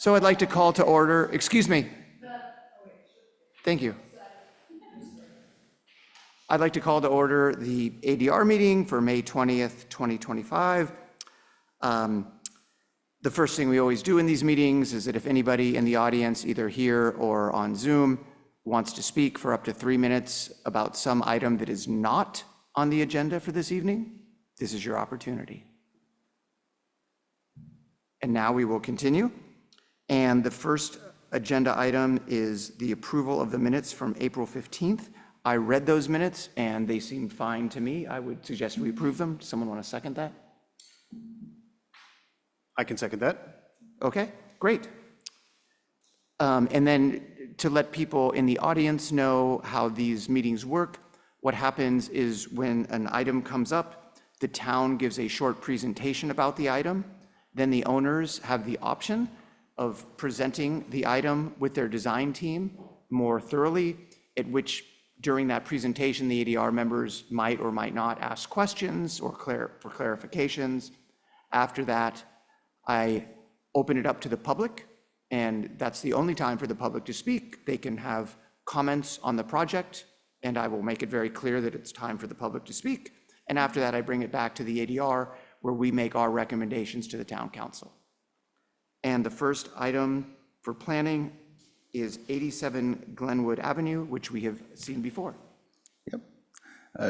So I'd like to call to order, excuse me. Thank you. I'd like to call to order the ADR meeting for May 20th, 2025. The first thing we always do in these meetings is that if anybody in the audience, either here or on Zoom, wants to speak for up to 3 minutes about some item that is not on the agenda for this evening, this is your opportunity. And now we will continue. And the first agenda item is the approval of the minutes from April 15th. I read those minutes and they seemed fine to me. I would suggest we approve them. Does someone want to second that? I can second that. Okay, great. And then to let people in the audience know how these meetings work, what happens is when an item comes up, the town gives a short presentation about the item. Then the owners have the option of presenting the item with their design team more thoroughly, at which during that presentation, the ADR members might or might not ask questions or for clarifications. After that, I open it up to the public, and that's the only time for the public to speak. They can have comments on the project, and I will make it very clear that it's time for the public to speak. And after that, I bring it back to the ADR, where we make our recommendations to the town council. And the first item for planning is 87 Glenwood Avenue, which we have seen before. Yep.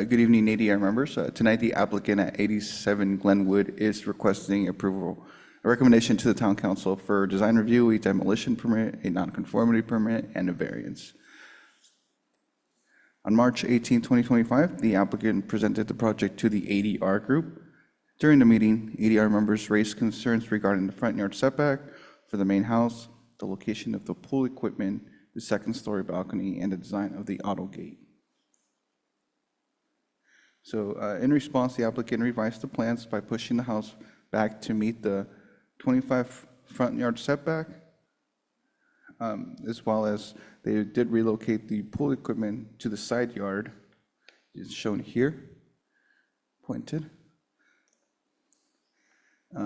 Good evening, ADR members. Tonight, the applicant at 87 Glenwood is requesting approval, a recommendation to the town council for design review, a demolition permit, a nonconformity permit, and a variance. On March 18, 2025, the applicant presented the project to the ADR group. During the meeting, ADR members raised concerns regarding the front yard setback for the main house, the location of the pool equipment, the second-story balcony, and the design of the auto gate. So in response, the applicant revised the plans by pushing the house back to meet the 25 front yard setback, as well as they did relocate the pool equipment to the side yard, is shown here, pointed.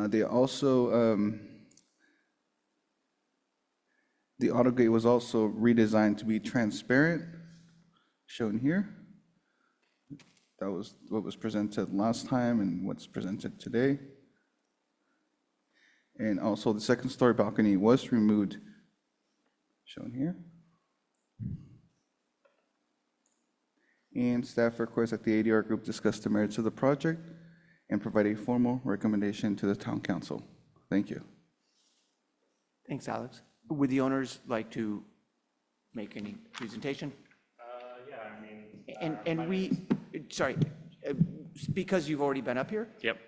They also, the auto gate was also redesigned to be transparent, shown here. That was what was presented last time and what's presented today. And also the second story balcony was removed, shown here. And staff requests that the ADR group discuss the merits of the project and provide a formal recommendation to the town council. Thank you. Thanks, Alex. Would the owners like to make any presentation? Yeah, I mean. Sorry, because you've already been up here. Yep.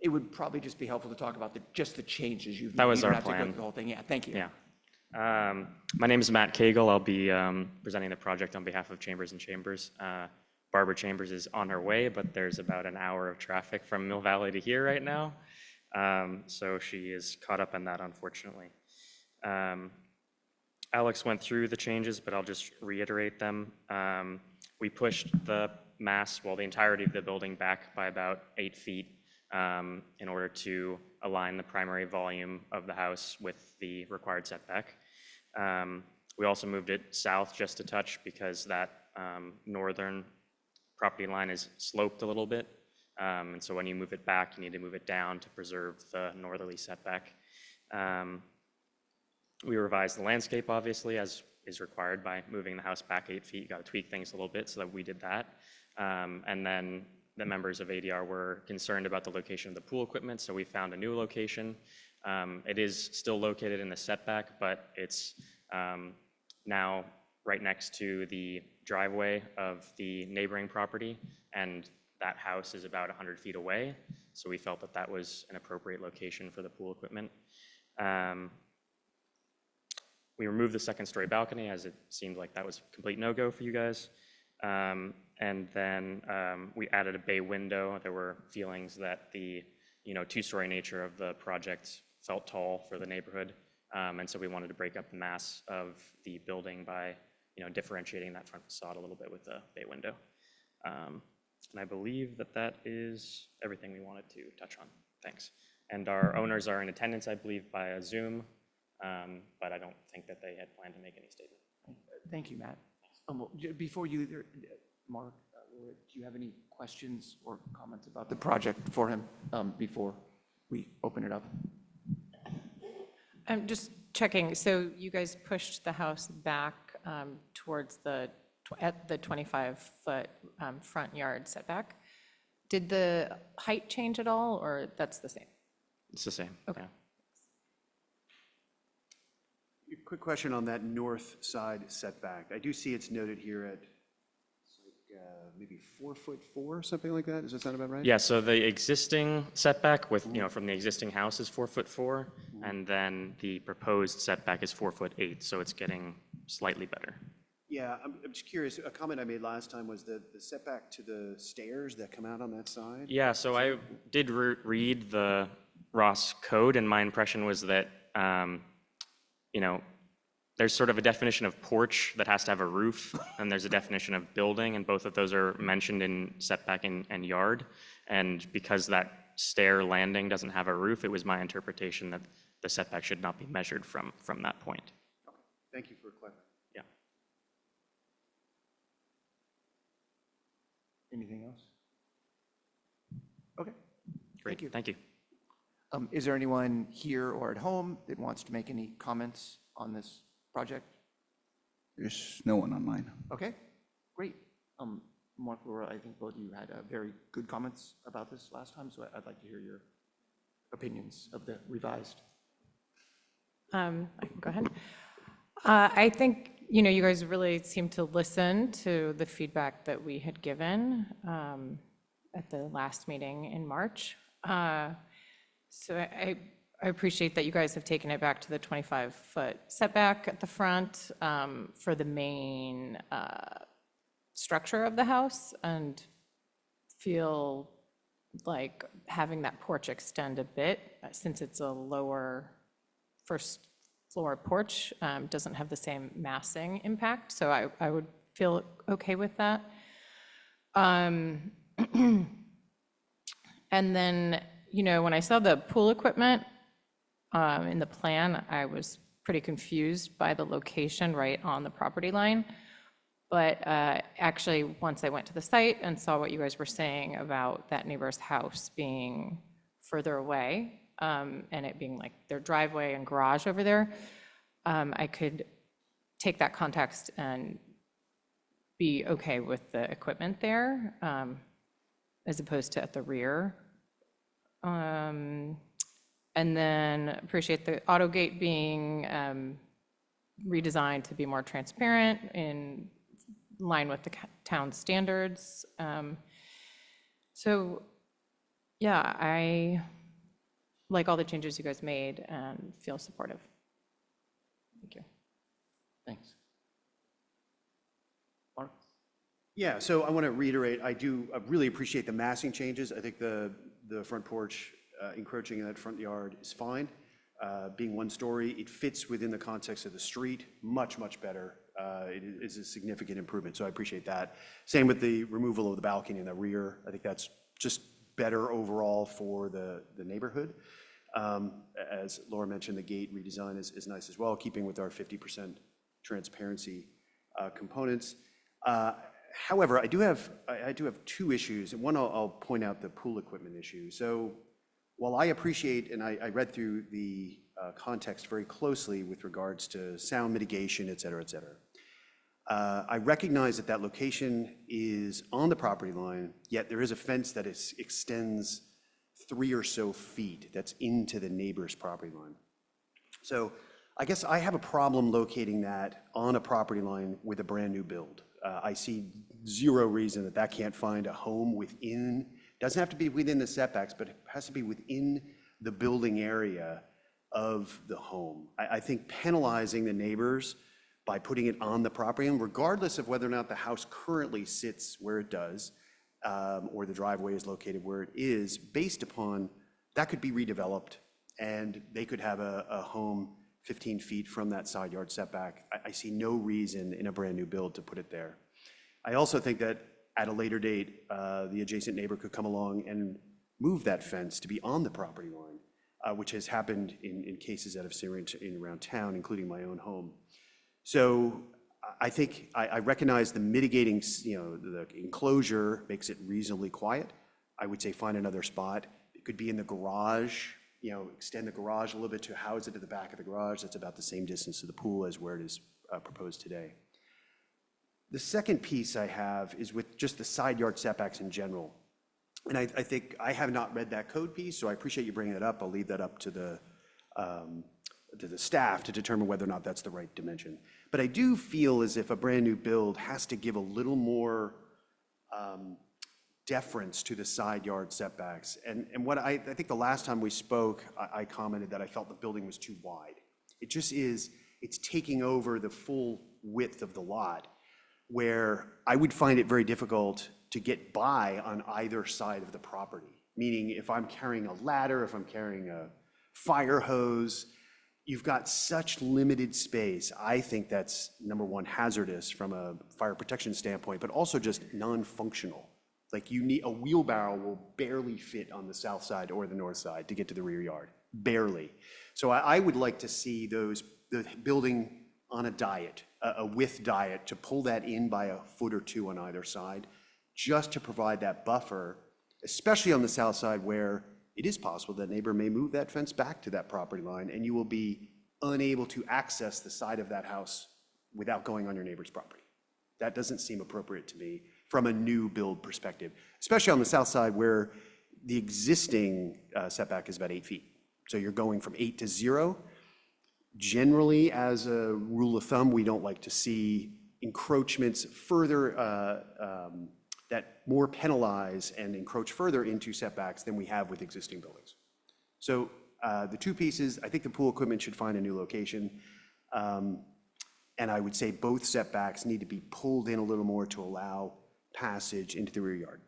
It would probably just be helpful to talk about just the changes you've made. That was you our don't have to go plan. through the whole thing. Yeah, thank you. Yeah. My name is Matt Cagle. I'll be presenting the project on behalf of Chambers and Chambers. Barbara Chambers is on her way, but there's about an hour of traffic from Mill Valley to here right now. So she is caught up in that, unfortunately. Alex went through the changes, but I'll just reiterate them. We pushed the mass, well, the entirety of the building back by about 8 feet in order to align the primary volume of the house with the required setback. We also moved it south just a touch because that northern property line is sloped a little bit. And so when you move it back, you need to move it down to preserve the northerly setback. We revised the landscape, obviously, as is required by moving the house back 8 feet. You got to tweak things a little bit, so that we did that. And then the members of ADR were concerned about the location of the pool equipment, so we found a new location. It is still located in the setback, but it's now right next to the driveway of the neighboring property, and that house is about 100 feet away. So we felt that that was an appropriate location for the pool equipment. We removed the second story balcony, as it seemed like that was a complete no-go for you guys. And then we added a bay window. There were feelings that the two-story nature of the project felt tall for the neighborhood. And so we wanted to break up the mass of the building by differentiating that front facade a little bit with the bay window. And I believe that that is everything we wanted to touch on. Thanks. And our owners are in attendance, I believe, via Zoom. but I don't think that they had planned to make any statement. Thank you, Matt. Before you, Mark, do you have any questions or comments about the project for him before we open it up? I'm just checking, so you guys pushed the house back towards at the 25-foot front yard setback. Did the height change at all, or that's the same? It's the same. Okay. Yeah. Quick question on that north side setback. I do see it's noted here at it's like, maybe 4'4", something like that. Does that sound about right? Yeah, so the existing setback with, from the existing house is 4'4", and then the proposed setback is 4'8", so it's getting slightly better. Yeah, I'm just curious. A comment I made last time was the setback to the stairs that come out on that side. Yeah, so I did read the Ross code, and my impression was that, there's sort of a definition of porch that has to have a roof, and there's a definition of building, and both of those are mentioned in setback and yard. And because that stair landing doesn't have a roof, it was my interpretation that the setback should not be measured from that point. Okay. Thank you for clarifying. Yeah. Anything else? Okay. Great. Thank you. Is there anyone here or at home that wants to make any comments on this project? There's no one online. Okay, great. Mark, Laura, I think both of you had very good comments about this last time, so I'd like to hear your opinions of the revised. I can go ahead. I think, you guys really seem to listen to the feedback that we had given at the last meeting in March. So I appreciate that you guys have taken it back to the 25-foot setback at the front for the main structure of the house, and feel like having that porch extend a bit, since it's a lower first floor porch, doesn't have the same massing impact. So I would feel okay with that. And then, when I saw the pool equipment in the plan, I was pretty confused by the location right on the property line. But actually, once I went to the site and saw what you guys were saying about that neighbor's house being further away, and it being like their driveway and garage over there, I could take that context and be okay with the equipment there, as opposed to at the rear. And then appreciate the auto gate being redesigned to be more transparent in line with the town standards. So yeah, I like all the changes you guys made and feel supportive. Thank you. Thanks. Mark? Yeah, so I want to reiterate, I really appreciate the massing changes. I think the front porch encroaching in that front yard is fine. Being one story, it fits within the context of the street, much, much better. It is a significant improvement, so I appreciate that. Same with the removal of the balcony in the rear. I think that's just better overall for the neighborhood. As Laura mentioned, the gate redesign is nice as well, keeping with our 50% transparency components. However, I do have two issues. One, I'll point out the pool equipment issue. So while I appreciate, and I read through the context very closely with regards to sound mitigation, et cetera, I recognize that location is on the property line, yet there is a fence that extends 3 or so feet that's into the neighbor's property line. So I guess I have a problem locating that on a property line with a brand new build. I see zero reason that can't find a home within, doesn't have to be within the setbacks, but it has to be within the building area of the home. I think penalizing the neighbors by putting it on the property, and regardless of whether or not the house currently sits where it does, or the driveway is located where it is, based upon, that could be redeveloped, and they could have a home 15 feet from that side yard setback. I see no reason in a brand new build to put it there. I also think that at a later date, the adjacent neighbor could come along and move that fence to be on the property line. which has happened in cases that have seen around town, including my own home. So I think I recognize the mitigating, the enclosure makes it reasonably quiet. I would say find another spot. It could be in the garage, extend the garage a little bit to house it at the back of the garage. That's about the same distance to the pool as where it is proposed today. The second piece I have is with just the side yard setbacks in general. And I think I have not read that code piece, so I appreciate you bringing it up. I'll leave that up to the staff to determine whether or not that's the right dimension. But I do feel as if a brand new build has to give a little more deference to the side yard setbacks. And what I think the last time we spoke, I commented that I felt the building was too wide. It just is, it's taking over the full width of the lot, where I would find it very difficult to get by on either side of the property. Meaning if I'm carrying a ladder, if I'm carrying a fire hose, you've got such limited space. I think that's, number one, hazardous from a fire protection standpoint, but also just non-functional. Like a wheelbarrow will barely fit on the south side or the north side to get to the rear yard, barely. So I would like to see the building on a diet, a width diet, to pull that in by a foot or two on either side, just to provide that buffer, especially on the south side where it is possible that neighbor may move that fence back to that property line and you will be unable to access the side of that house without going on your neighbor's property. That doesn't seem appropriate to me from a new build perspective, especially on the south side where the existing setback is about 8 feet. So you're going from 8 to 0. Generally, as a rule of thumb, we don't like to see encroachments further that more penalize and encroach further into setbacks than we have with existing buildings. So the two pieces, I think the pool equipment should find a new location. And I would say both setbacks need to be pulled in a little more to allow passage into the rear yard.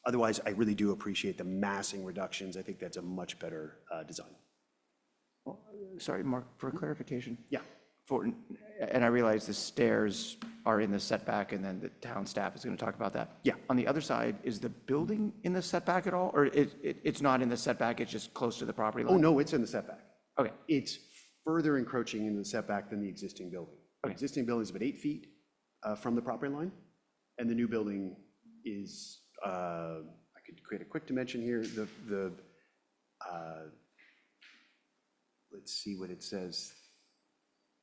Otherwise, I really do appreciate the massing reductions. I think that's a much better design. Sorry, Mark, for clarification. Yeah. And I realize the stairs are in the setback, and then the town staff is going to talk about that. Yeah. On the other side, is the building in the setback at all? Or it's not in the setback, it's just close to the property line? Oh, no, it's in the setback. Okay. It's further encroaching in the setback than the existing building. The Okay. existing building is about 8 feet from the property line, and the new building is, I could create a quick dimension here, let's see what it says,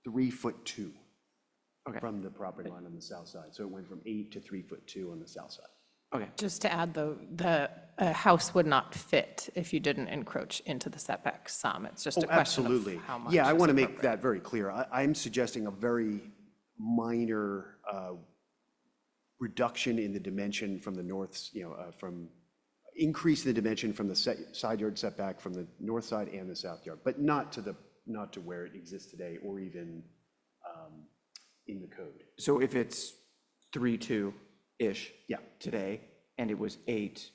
3'2" Okay. from the property line on the south side. So it went from 8 to 3'2" on the south side. Okay. Just to add, though, the house would not fit if you didn't encroach into the setback some. It's just a Oh, question absolutely. of how much. Yeah, I is want to make appropriate. that very clear. I'm suggesting a very minor reduction in the dimension from the north, from increase the dimension from the side yard setback from the north side and the south yard, but not to where it exists today or even in the code. So if it's 3.2-ish Yeah. today, and it was 8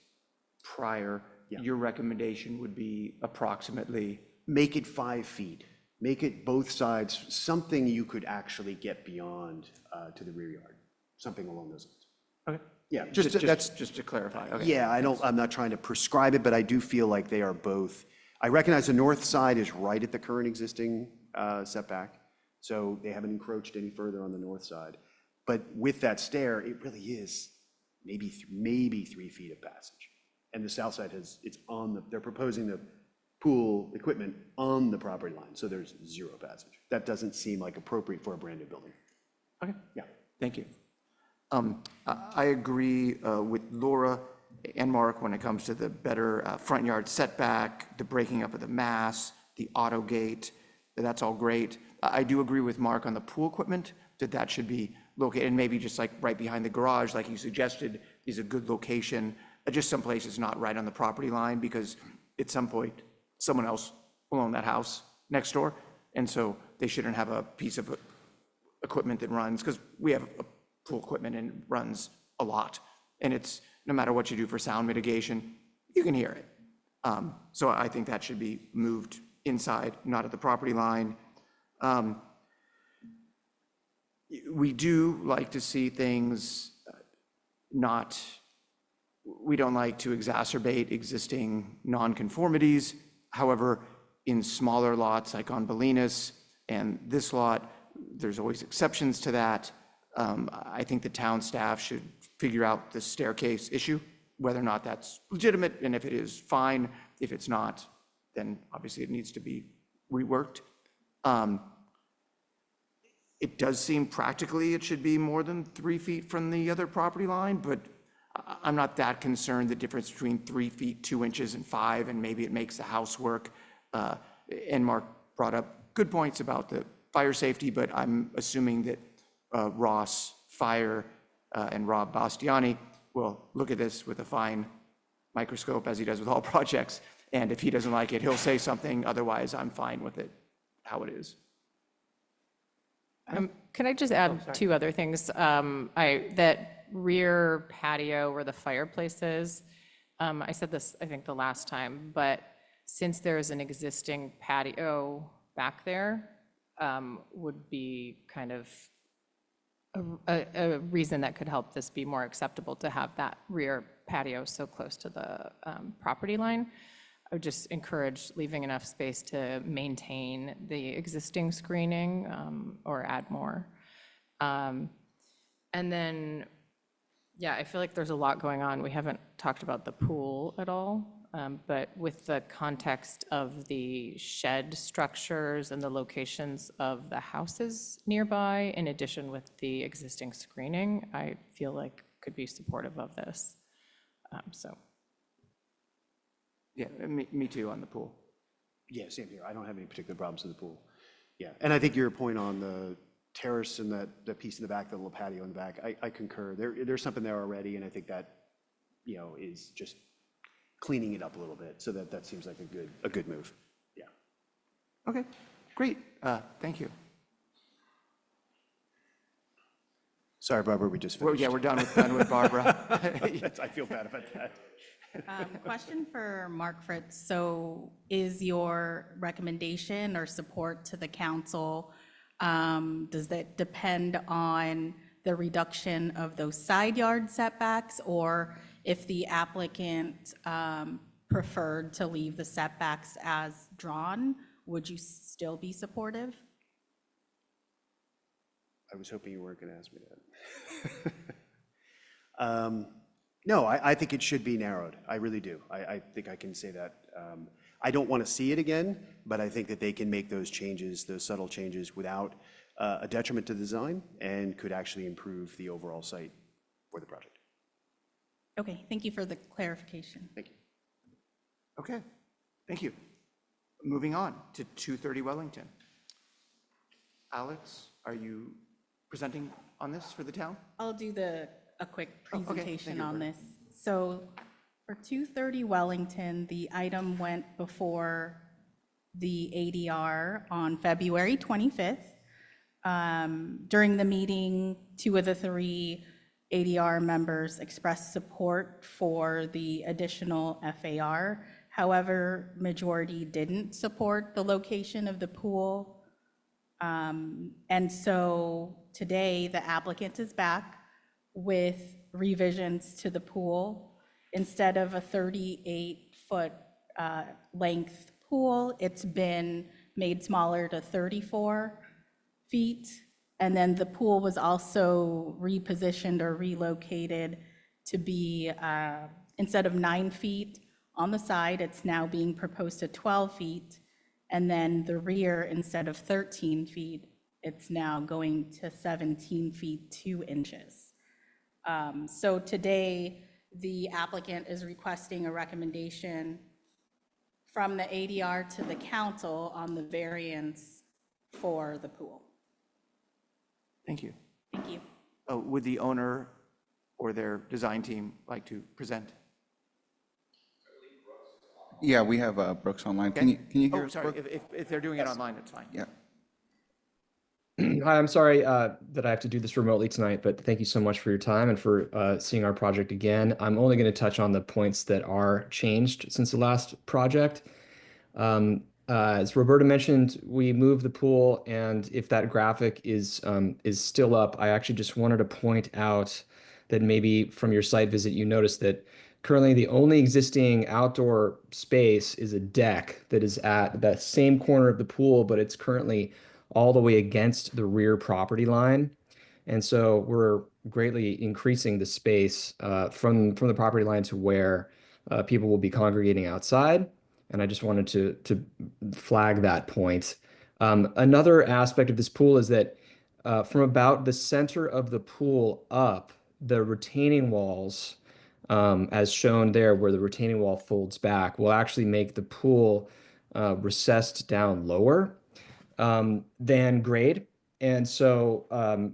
prior, Yeah. your recommendation would be approximately? Make it 5 feet. Make it both sides, something you could actually get beyond to the rear yard, something along those lines. Okay. Yeah, Just to clarify, okay. Yeah, I'm not trying to prescribe it, but I do feel like they are both. I recognize the north side is right at the current existing setback, so they haven't encroached any further on the north side. But with that stair, it really is maybe 3 feet of passage. And the south side they're proposing the pool equipment on the property line, so there's 0 passage. That doesn't seem like appropriate for a brand new building. Okay, Yeah. thank you. I agree with Laura and Mark when it comes to the better front yard setback, the breaking up of the mass, the auto gate, that's all great. I do agree with Mark on the pool equipment, that should be located, and maybe just like right behind the garage, like you suggested, is a good location. Just someplace it's not right on the property line, because at some point, someone else will own that house next door, and so they shouldn't have a piece of equipment that runs, because we have a pool equipment and it runs a lot, and it's, no matter what you do for sound mitigation, you can hear it. So I think that should be moved inside, not at the property line. We do like to see things we don't like to exacerbate existing nonconformities. However, in smaller lots like on Bolinas and this lot, there's always exceptions to that. I think the town staff should figure out the staircase issue, whether or not that's legitimate, and if it is, fine. If it's not, then obviously it needs to be reworked. It does seem practically it should be more than 3 feet from the other property line, but I'm not that concerned. The difference between 3 feet, 2 inches and 5, and maybe it makes the house work. And Mark brought up good points about the fire safety, but I'm assuming that Ross Fire and Rob Bastiani will look at this with a fine microscope, as he does with all projects. And if he doesn't like it, he'll say something. Otherwise, I'm fine with it, how it is. Can I just add 2 other things? That rear patio where the fireplace is, I said this, I think, the last time, but since there's an existing patio back there, would be kind of a reason that could help this be more acceptable to have that rear patio so close to the property line. I would just encourage leaving enough space to maintain the existing screening or add more. And then, yeah, I feel like there's a lot going on. We haven't talked about the pool at all, but with the context of the shed structures and the locations of the houses nearby, in addition with the existing screening, I feel like could be supportive of this. So. Yeah, me too on the pool. Yeah, same here. I don't have any particular problems with the pool. Yeah, and I think your point on the terrace and that piece in the back, the little patio in the back, I concur. There's something there already, and I think that, is just cleaning it up a little bit, so that seems like a good move. Yeah. Okay, great. Thank you. Sorry, Barbara, we just Well, finished. yeah, we're done with Barbara. I feel bad about that. Question for Mark Fritz. So is your recommendation or support to the council, does that depend on the reduction of those side yard setbacks? Or if the applicant preferred to leave the setbacks as drawn, would you still be supportive? I was hoping you weren't going to ask me that. No, I think it should be narrowed. I really do. I think I can say that. I don't want to see it again, but I think that they can make those changes, those subtle changes, without a detriment to the design, and could actually improve the overall site for the project. Okay, thank you for the clarification. Thank you. Okay, thank you. Moving on to 230 Wellington. Alex, are you presenting on this for the town? I'll do a quick okay. Thank presentation you, on Bert. this. So for 230 Wellington, the item went before the ADR on February 25th. During the meeting, 2 of the 3 ADR members expressed support for the additional FAR. However, majority didn't support the location of the pool. And so today, the applicant is back with revisions to the pool. Instead of a 38-foot length pool, it's been made smaller to 34 feet. And then the pool was also repositioned or relocated to be, instead of 9 feet on the side, it's now being proposed to 12 feet. And then the rear, instead of 13 feet, it's now going to 17 feet, 2 inches. So today, the applicant is requesting a recommendation from the ADR to the council on the variance for the pool. Thank you. Thank you. Would the owner or their design team like to present? Yeah, we have Brooks online. Can you hear Oh, us, sorry, Brooke? if they're doing it online, it's fine. Yeah. Hi, I'm sorry that I have to do this remotely tonight, but thank you so much for your time and for seeing our project again. I'm only going to touch on the points that are changed since the last project. As Roberta mentioned, we moved the pool, and if that graphic is still up, I actually just wanted to point out that maybe from your site visit, you noticed that Currently, the only existing outdoor space is a deck that is at that same corner of the pool, but it's currently all the way against the rear property line. And so we're greatly increasing the space from the property line to where people will be congregating outside. And I just wanted to flag that point. Another aspect of this pool is that from about the center of the pool up, the retaining walls, as shown there, where the retaining wall folds back, will actually make the pool recessed down lower than grade. And so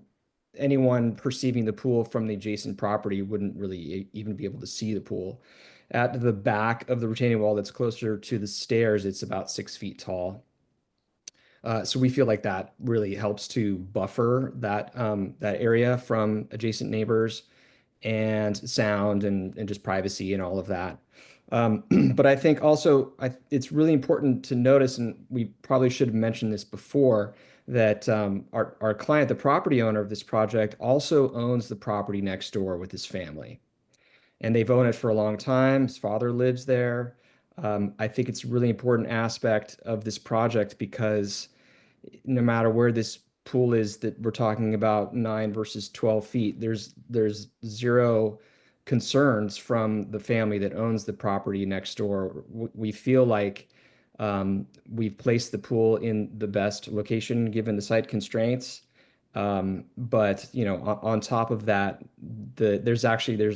anyone perceiving the pool from the adjacent property wouldn't really even be able to see the pool. At the back of the retaining wall that's closer to the stairs, it's about 6 feet tall. So we feel like that really helps to buffer that area from adjacent neighbors and sound and just privacy and all of that. But I think also it's really important to notice, and we probably should have mentioned this before, that our client, the property owner of this project, also owns the property next door with his family. And they've owned it for a long time. His father lives there. I think it's a really important aspect of this project because no matter where this pool is that we're talking about 9 versus 12 feet, there's zero concerns from the family that owns the property next door. We feel like we've placed the pool in the best location given the site constraints. But you know, on top of that, there's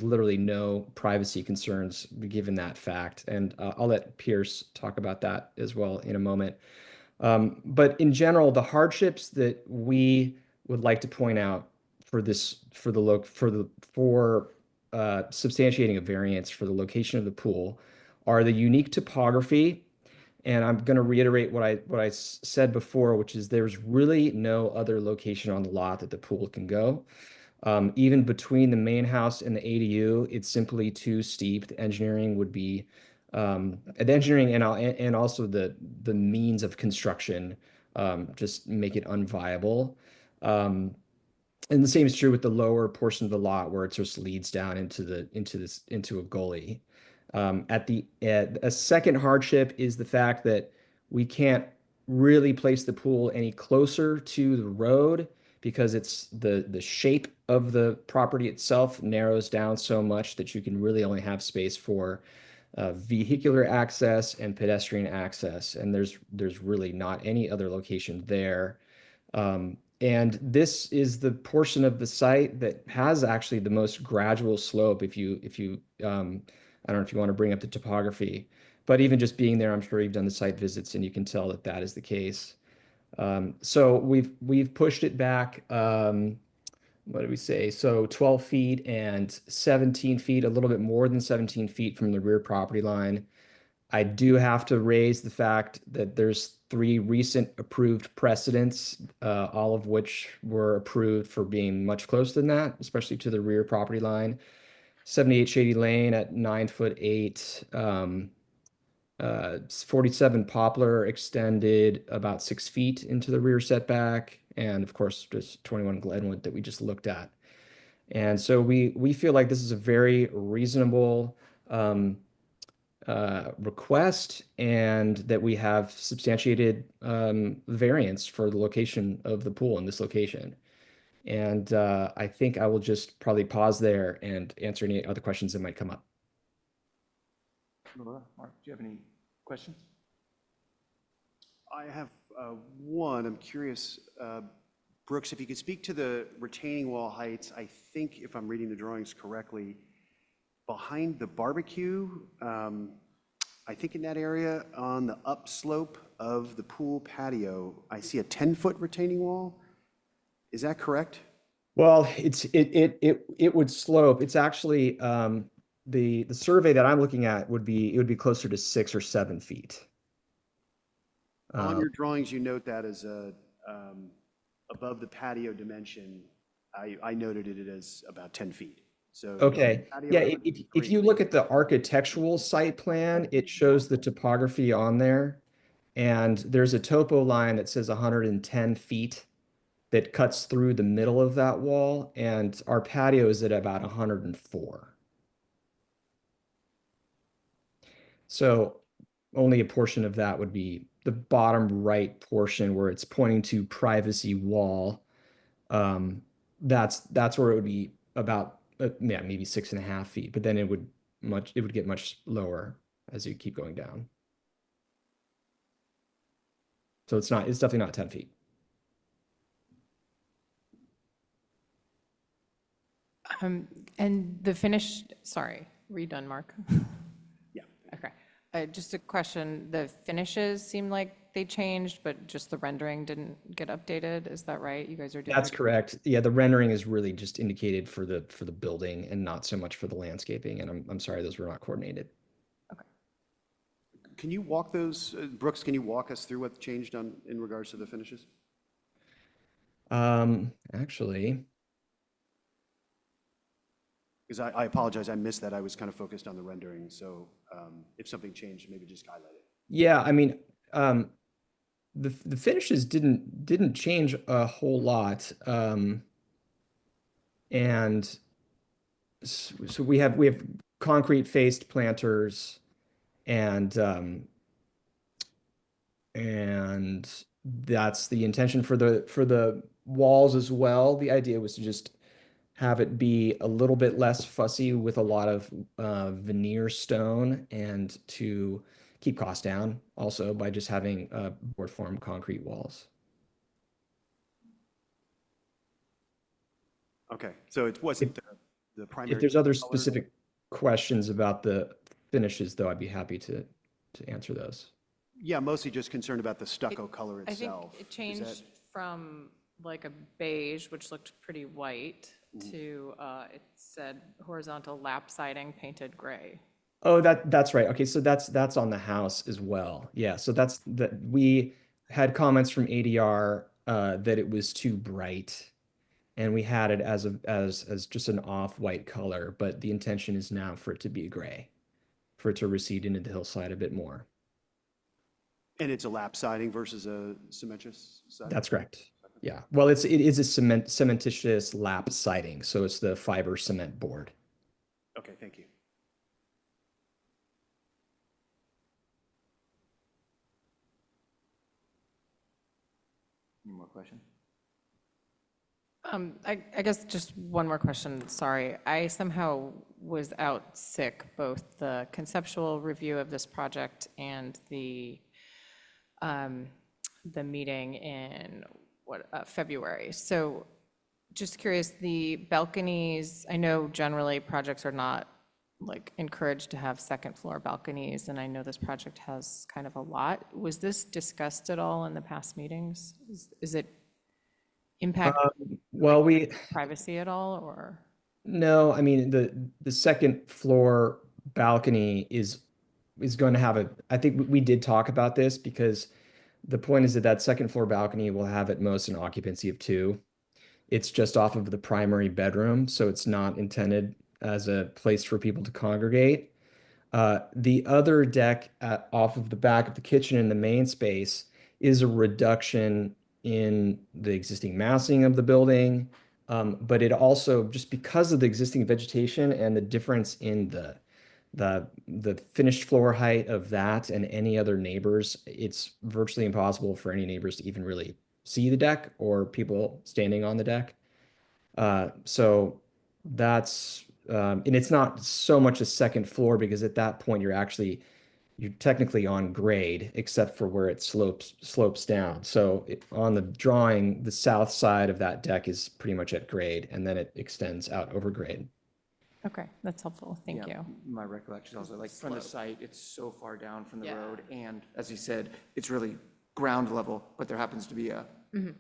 literally no privacy concerns given that fact. And I'll let Pierce talk about that as well in a moment. But in general, the hardships that we would like to point out for substantiating a variance for the location of the pool are the unique topography. And I'm going to reiterate what I said before, which is there's really no other location on the lot that the pool can go. Even between the main house and the ADU, it's simply too steep. The engineering would be the engineering and also the means of construction just make it unviable. And the same is true with the lower portion of the lot where it just leads down into a gully. A second hardship is the fact that we can't really place the pool any closer to the road because it's the shape of the property itself narrows down so much that you can really only have space for vehicular access and pedestrian access, and there's really not any other location there. And this is the portion of the site that has actually the most gradual slope. I don't know if you want to bring up the topography, but even just being there, I'm sure you've done the site visits and you can tell that that is the case. So we've pushed it back. What did we say? So 12 feet and 17 feet, a little bit more than 17 feet from the rear property line. I do have to raise the fact that there's 3 recent approved precedents, all of which were approved for being much closer than that, especially to the rear property line. 78 Shady Lane at 9'8". 47 Poplar extended about 6 feet into the rear setback, and of course, just 21 Glenwood that we just looked at. And so we feel like this is a very reasonable request, and that we have substantiated variance for the location of the pool in this location. And I think I will just probably pause there and answer any other questions that might come up. Laura, Mark, do you have any questions? I have one. I'm curious, Brooks, if you could speak to the retaining wall heights. I think if I'm reading the drawings correctly, behind the barbecue, I think in that area on the upslope of the pool patio, I see a 10-foot retaining wall. Is that correct? Well, it would slope. It's actually the survey that I'm looking at would be closer to 6 or 7 feet. On your drawings, you note that as above the patio dimension. I noted it as about 10 feet. So Okay. patio Yeah, area if you look at the architectural site plan, it shows the topography on there. And there's a topo line that says 110 feet that cuts through the middle of that wall, and our patio is at about 104. So only a portion of that would be the bottom right portion where it's pointing to privacy wall. That's where it would be about yeah, maybe 6.5 feet, but then it would get much lower as you keep going down. So it's definitely not 10 feet. And the finish, sorry, redone, Mark. Yeah. Okay. Just a question, the finishes seem like they changed, but just the rendering didn't get updated. Is that right? You guys are doing? That's correct. Yeah, the rendering is really just indicated for the building and not so much for the landscaping. And I'm sorry, those were not coordinated. Okay. Can you walk those, Brooks, can you walk us through what changed in regards to the finishes? Actually, Because I apologize, I missed that. I was kind of focused on the rendering. So if something changed, maybe just highlight it. yeah, I mean, the finishes didn't change a whole lot. And so we have concrete faced planters and and that's the intention for the walls as well. The idea was to just have it be a little bit less fussy with a lot of veneer stone and to keep costs down also by just having board form concrete walls. Okay, so it wasn't the If primary there's other color? specific questions about the finishes, though, I'd be happy to answer those. Yeah, mostly just concerned about the stucco color I think itself. it Is that- changed from like a beige, which looked pretty white, to, it said horizontal lap siding painted gray. Oh, that's right. Okay, so that's on the house as well. Yeah, so that's that we had comments from ADR that it was too bright, and we had it as just an off-white color, but the intention is now for it to be gray, for it to recede into the hillside a bit more. And it's a lap siding versus a cementous siding? That's correct. Yeah. Well, it is a cementitious lap siding, so it's the fiber cement board. Okay, thank you. Any more questions? I guess just one more question, sorry. I somehow was out sick, both the conceptual review of this project and the meeting in February. So just curious, the balconies, I know generally projects are not like encouraged to have second floor balconies, and I know this project has kind of a lot. Was this discussed at all in the past meetings? Is it impact Well, privacy at all, or? no, I mean the second floor balcony is going to have a, I think we did talk about this because the point is that that second floor balcony will have at most an occupancy of 2. It's just off of the primary bedroom, so it's not intended as a place for people to congregate. The other deck off of the back of the kitchen in the main space is a reduction in the existing massing of the building, but it also, just because of the existing vegetation and the difference in the finished floor height of that and any other neighbors, it's virtually impossible for any neighbors to even really see the deck or people standing on the deck. So that's and it's not so much a second floor because at that point you're technically on grade except for where it slopes down. So on the drawing, the south side of that deck is pretty much at grade, and then it extends out over grade. Okay, that's helpful, thank Yeah, you. My recollection is also, like, from the site, it's so far down from the Yeah. road, and as you said, it's really ground level, but there happens to be a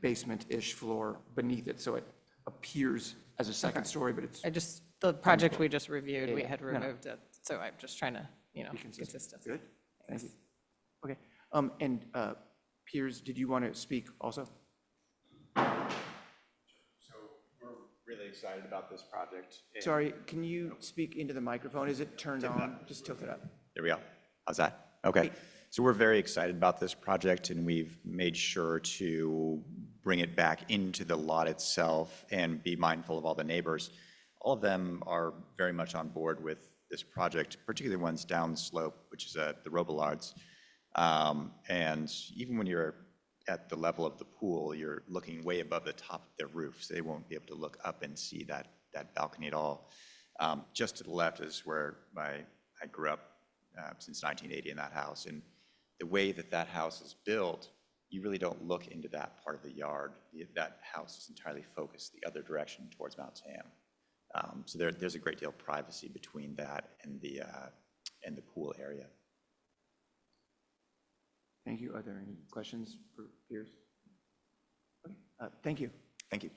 basement-ish floor beneath it, so it appears as a second story, but it's The project we just reviewed, we Yeah, had no, no. removed it, so I'm just trying to, consistency. good. Thank you. Okay, and Piers, did you want to speak also? So we're really excited about this project. Sorry, can you speak into the microphone? Is it turned on? Just tilt it up. There we go. How's that? Okay. So we're very excited about this project, and we've made sure to bring it back into the lot itself and be mindful of all the neighbors. All of them are very much on board with this project, particularly the ones downslope, which is the Robillards. And even when you're at the level of the pool, you're looking way above the top of their roof, so they won't be able to look up and see that balcony at all. Just to the left is where I grew up since 1980 in that house. And the way that house is built, you really don't look into that part of the yard. That house is entirely focused the other direction towards Mount Tam. So there's a great deal of privacy between that and the pool area. Thank you. Are there any questions for peers? Okay, thank you. Thank you.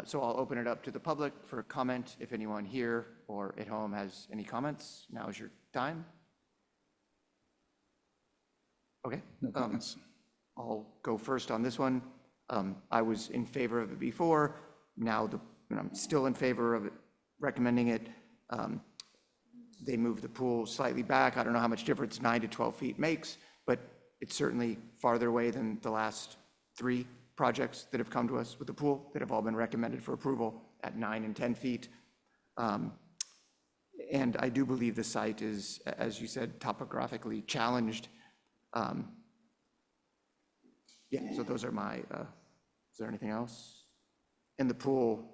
So I'll open it up to the public for comment. If anyone here or at home has any comments, now is your time. Okay. No comments. I'll go first on this one. I was in favor of it before. Now I'm still in favor of it, recommending it. They moved the pool slightly back. I don't know how much difference 9 to 12 feet makes, but it's certainly farther away than the last 3 projects that have come to us with the pool that have all been recommended for approval at 9 and 10 feet. And I do believe the site is, as you said, topographically challenged. Yeah, so those are my, is there anything else? And the pool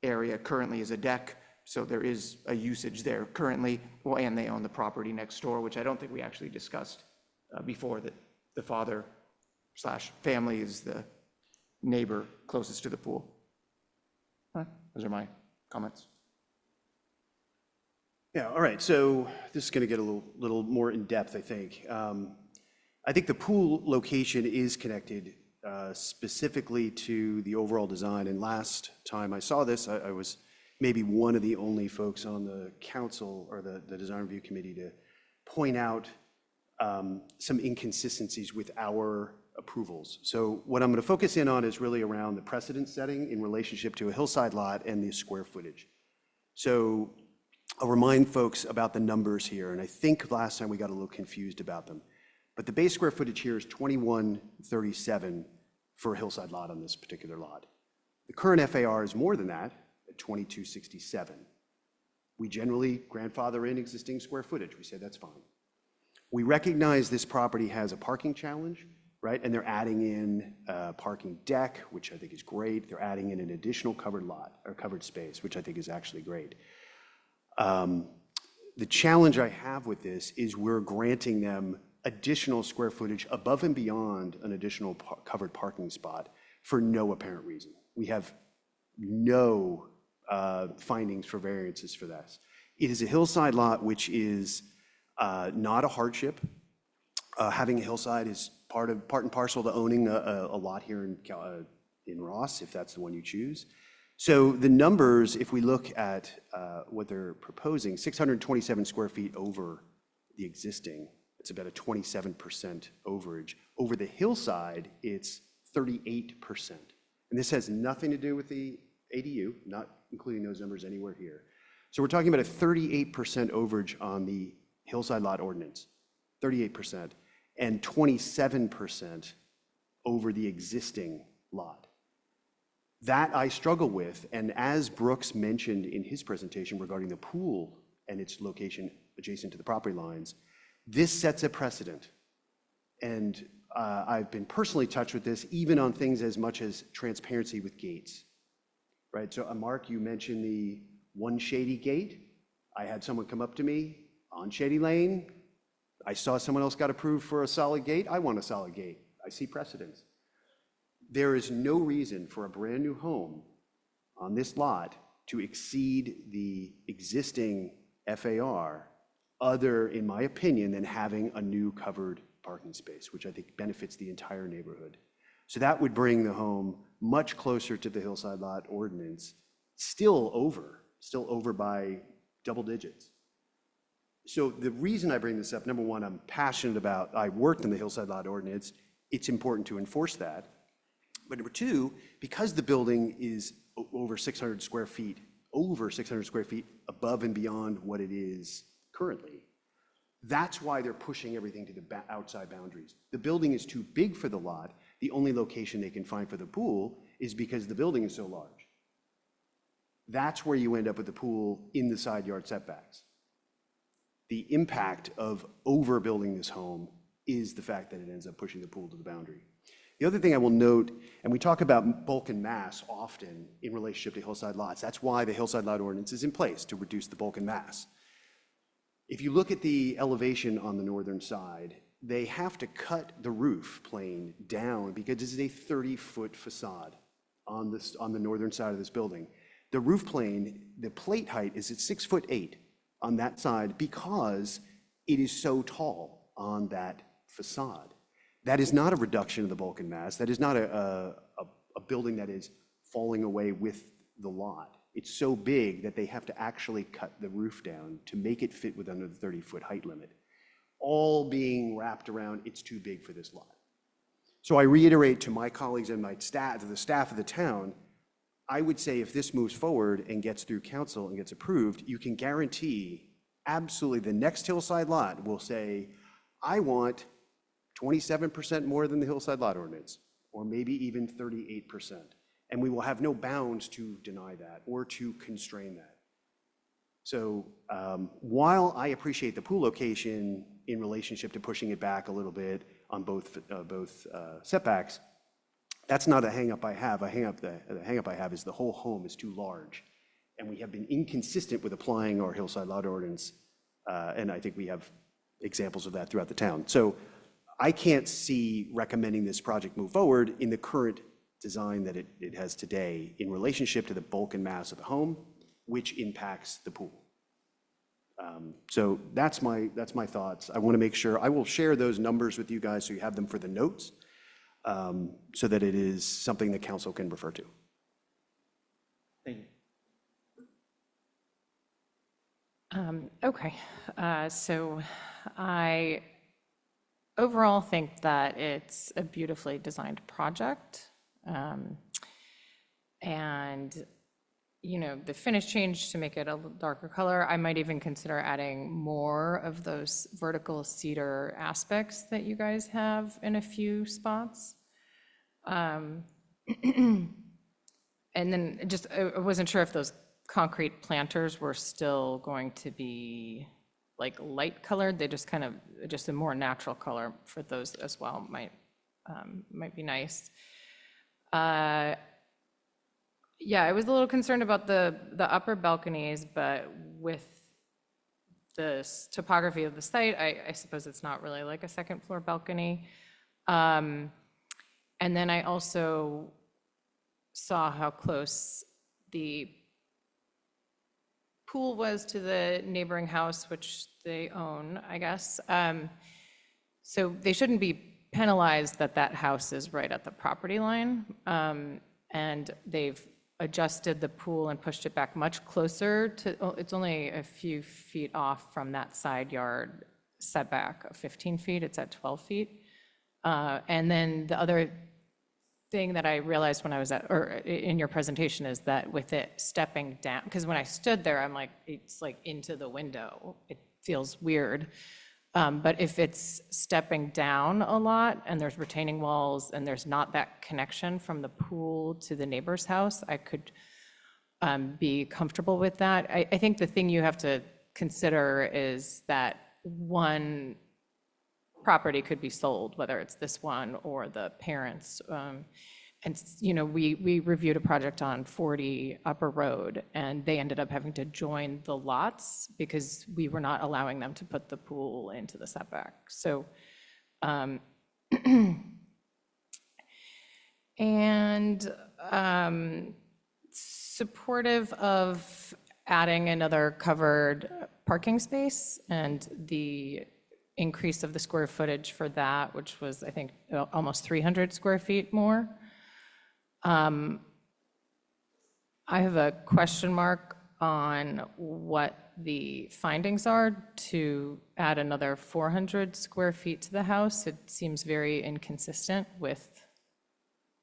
area currently is a deck, so there is a usage there currently. Well, and they own the property next door, which I don't think we actually discussed before, that the father/family is the neighbor closest to the pool. All right, those are my comments. Yeah, all right, so this is going to get a little more in-depth, I think. I think the pool location is connected specifically to the overall design, and last time I saw this, I was maybe one of the only folks on the council or the design review committee to point out some inconsistencies with our approvals. So what I'm going to focus in on is really around the precedent setting in relationship to a hillside lot and the square footage. So I'll remind folks about the numbers here, and I think last time we got a little confused about them. But the base square footage here is 2137 for a hillside lot on this particular lot. The current FAR is more than that, at 2267. We generally grandfather in existing square footage. We say that's fine. We recognize this property has a parking challenge, right? And they're adding in a parking deck, which I think is great. They're adding in an additional covered lot or covered space, which I think is actually great. The challenge I have with this is we're granting them additional square footage above and beyond an additional covered parking spot for no apparent reason. We have no findings for variances for this. It is a hillside lot, which is not a hardship. Having a hillside is part and parcel to owning a lot here in Ross, if that's the one you choose. So the numbers, if we look at what they're proposing, 627 square feet over the existing, it's about a 27% overage. Over the hillside, it's 38%. And this has nothing to do with the ADU, not including those numbers anywhere here. So we're talking about a 38% overage on the hillside lot ordinance, 38%, and 27% over the existing lot. That I struggle with, and as Brooks mentioned in his presentation regarding the pool and its location adjacent to the property lines, this sets a precedent. And I've been personally touched with this, even on things as much as transparency with gates, right? So Mark, you mentioned the one shady gate. I had someone come up to me on Shady Lane. I saw someone else got approved for a solid gate. I want a solid gate. I see precedents. There is no reason for a brand new home on this lot to exceed the existing FAR other, in my opinion, than having a new covered parking space, which I think benefits the entire neighborhood. So that would bring the home much closer to the hillside lot ordinance, still over by double digits. So the reason I bring this up, number one, I'm passionate about, I worked in the hillside lot ordinance, it's important to enforce that. But number two, because the building is over 600 square feet above and beyond what it is currently, that's why they're pushing everything to the outside boundaries. The building is too big for the lot. The only location they can find for the pool is because the building is so large. That's where you end up with the pool in the side yard setbacks. The impact of overbuilding this home is the fact that it ends up pushing the pool to the boundary. The other thing I will note, and we talk about bulk and mass often in relationship to hillside lots. That's why the hillside lot ordinance is in place, to reduce the bulk and mass. If you look at the elevation on the northern side, they have to cut the roof plane down because this is a 30-foot facade on the northern side of this building. The roof plane, the plate height is at 6'8" on that side because it is so tall on that facade. That is not a reduction of the bulk and mass. That is not a building that is falling away with the lot. It's so big that they have to actually cut the roof down to make it fit within the 30-foot height limit. All being wrapped around, it's too big for this lot. So I reiterate to my colleagues and my staff, to the staff of the town, I would say if this moves forward and gets through council and gets approved, you can guarantee absolutely the next hillside lot will say, I want 27% more than the hillside lot ordinance, or maybe even 38%. And we will have no bounds to deny that or to constrain that. So while I appreciate the pool location in relationship to pushing it back a little bit on both setbacks, that's not a hang-up I have. The hang-up I have is the whole home is too large. And we have been inconsistent with applying our hillside lot ordinance. And I think we have examples of that throughout the town. So I can't see recommending this project move forward in the current design that it has today in relationship to the bulk and mass of the home, which impacts the pool. So that's my thoughts. I want to make sure, I will share those numbers with you guys so you have them for the notes, so that it is something the council can refer to. Thank you. Okay, so I overall think that it's a beautifully designed project. And, you know, the finish change to make it a little darker color, I might even consider adding more of those vertical cedar aspects that you guys have in a few spots. And then just, I wasn't sure if those concrete planters were still going to be like light colored. They just kind of, just a more natural color for those as well might be nice. Yeah, I was a little concerned about the upper balconies, but with the topography of the site, I suppose it's not really like a second floor balcony. And then I also saw how close the pool was to the neighboring house, which they own, I guess. So they shouldn't be penalized that that house is right at the property line. And they've adjusted the pool and pushed it back much closer to, it's only a few feet off from that side yard setback of 15 feet, it's at 12 feet. And then the other thing that I realized when I was or in your presentation is that with it stepping down, because when I stood there, I'm like, it's like into the window. It feels weird. But if it's stepping down a lot and there's retaining walls and there's not that connection from the pool to the neighbor's house, I could be comfortable with that. I think the thing you have to consider is that one property could be sold, whether it's this one or the parents. And, you know, we reviewed a project on 40 Upper Road, and they ended up having to join the lots because we were not allowing them to put the pool into the setback. So, and supportive of adding another covered parking space and the increase of the square footage for that, which was, I think, almost 300 square feet more. I have a question mark on what the findings are to add another 400 square feet to the house. It seems very inconsistent with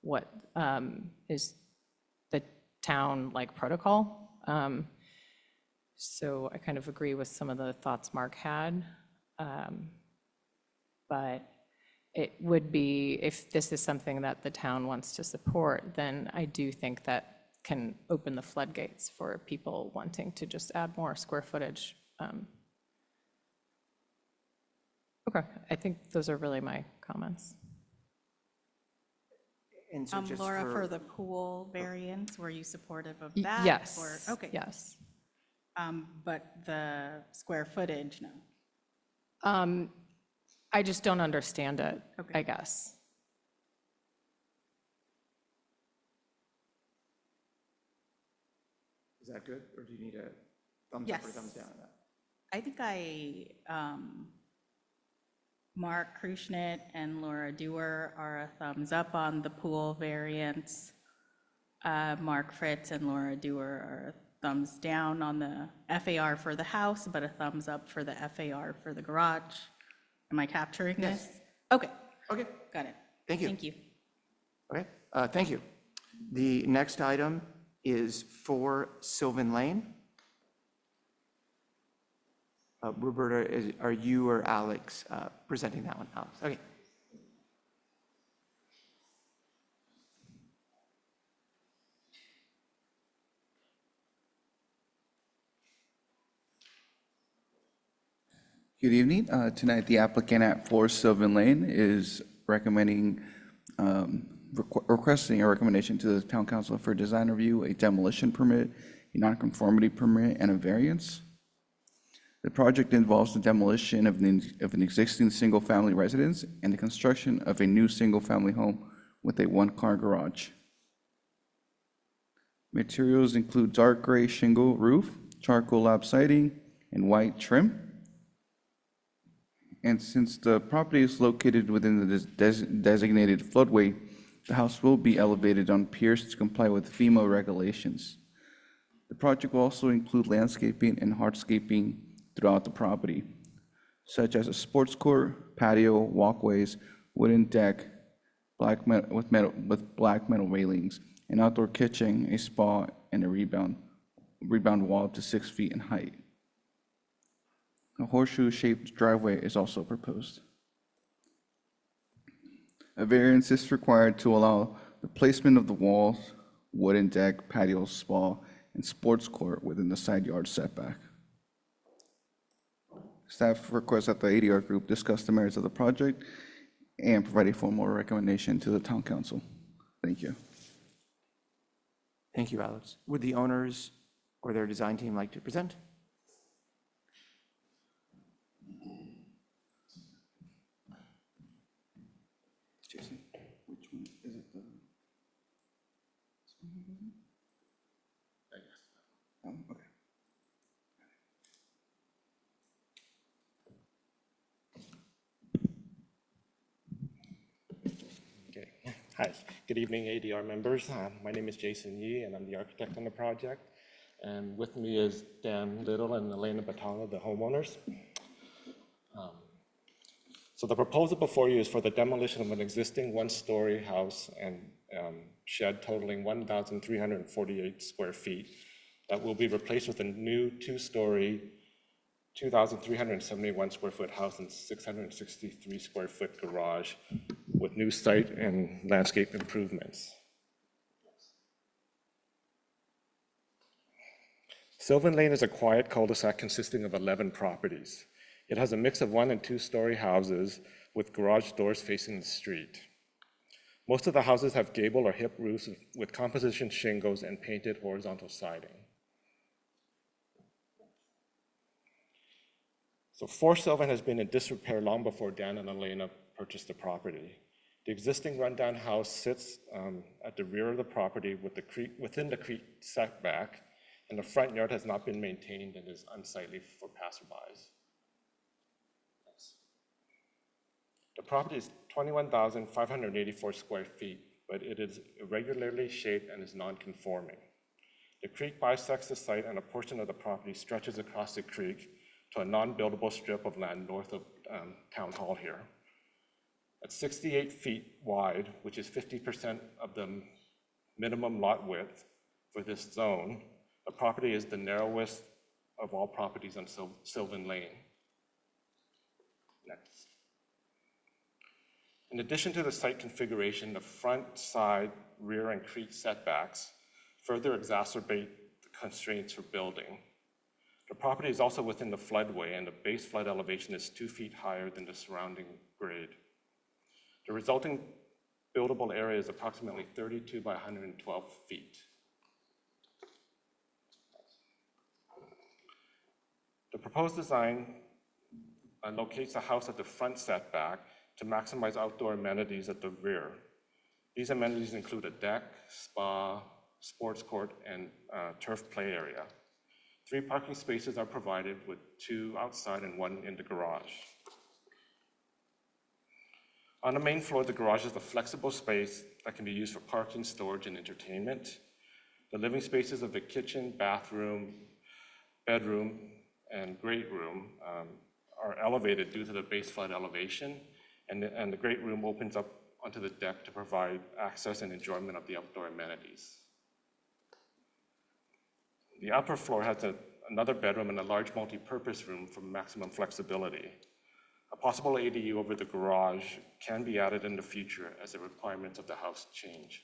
what is the town like protocol. So I kind of agree with some of the thoughts Mark had. But it would be, if this is something that the town wants to support, then I do think that can open the floodgates for people wanting to just add more square footage Okay, I think those are really my comments. And so just Laura, for the pool variance, were you supportive of Y- that? Yes. Or, okay. Yes. But the square footage, no. I just don't understand it, Okay. I guess. Is that good, or do you need a thumbs up or thumbs Yes. down on that? I think Mark Krushnet and Laura Dewar are a thumbs up on the pool variance. Mark Fritz and Laura Dewar are a thumbs down on the FAR for the house, but a thumbs up for the FAR for the garage. Am I capturing this? Okay, Okay, got it. Thank you. Thank you. okay, thank you. The next item is 4 Sylvan Lane. Roberta, are you or Alex presenting that one? Alex, okay. Good evening. Tonight, the applicant at 4 Sylvan Lane is recommending, requesting a recommendation to the town council for design review, a demolition permit, a nonconformity permit, and a variance. The project involves the demolition of an existing single-family residence and the construction of a new single-family home with a one-car garage. Materials include dark gray shingle roof, charcoal lap siding, and white trim. And since the property is located within the designated floodway, the house will be elevated on piers to comply with FEMA regulations. The project will also include landscaping and hardscaping throughout the property, such as a sports court, patio, walkways, wooden deck, with black metal railings, an outdoor kitchen, a spa, and a rebound wall up to 6 feet in height. A horseshoe-shaped driveway is also proposed. A variance is required to allow the placement of the walls, wooden deck, patio, spa, and sports court within the side yard setback. Staff requests that the ADR group discuss the merits of the project and provide a formal recommendation to the town council. Thank you. Thank you, Alex. Would the owners or their design team like to present? Jason, which one is it? Okay. Okay. Hi, good evening, ADR members. My name is Jason Yee, and I'm the architect on the project. And with me is Dan Little and Elena Batala, the homeowners. So the proposal before you is for the demolition of an existing one-story house and shed totaling 1,348 square feet that will be replaced with a new two-story, 2,371 square foot house and 663 square foot garage with new site and landscape improvements. Sylvan Lane is a quiet cul-de-sac consisting of 11 properties. It has a mix of 1- and 2-story houses with garage doors facing the street. Most of the houses have gable or hip roofs with composition shingles and painted horizontal siding. So 4 Sylvan has been in disrepair long before Dan and Elena purchased the property. The existing rundown house sits at the rear of the property with within the creek setback, and the front yard has not been maintained and is unsightly for passerbys. The property is 21,584 square feet, but it is irregularly shaped and is non-conforming. The creek bisects the site, and a portion of the property stretches across the creek to a non-buildable strip of land north of Town Hall here. At 68 feet wide, which is 50% of the minimum lot width for this zone, the property is the narrowest of all properties on Sylvan Lane. Next. In addition to the site configuration, the front, side, rear, and creek setbacks further exacerbate the constraints for building. The property is also within the floodway, and the base flood elevation is 2 feet higher than the surrounding grade. The resulting buildable area is approximately 32 by 112 feet. The proposed design locates the house at the front setback to maximize outdoor amenities at the rear. These amenities include a deck, spa, sports court, and turf play area. 3 parking spaces are provided, with 2 outside and 1 in the garage. On the main floor, the garage is a flexible space that can be used for parking, storage, and entertainment. The living spaces of the kitchen, bathroom, bedroom, and great room are elevated due to the base flood elevation, and the great room opens up onto the deck to provide access and enjoyment of the outdoor amenities. The upper floor has another bedroom and a large multi-purpose room for maximum flexibility. A possible ADU over the garage can be added in the future as the requirements of the house change.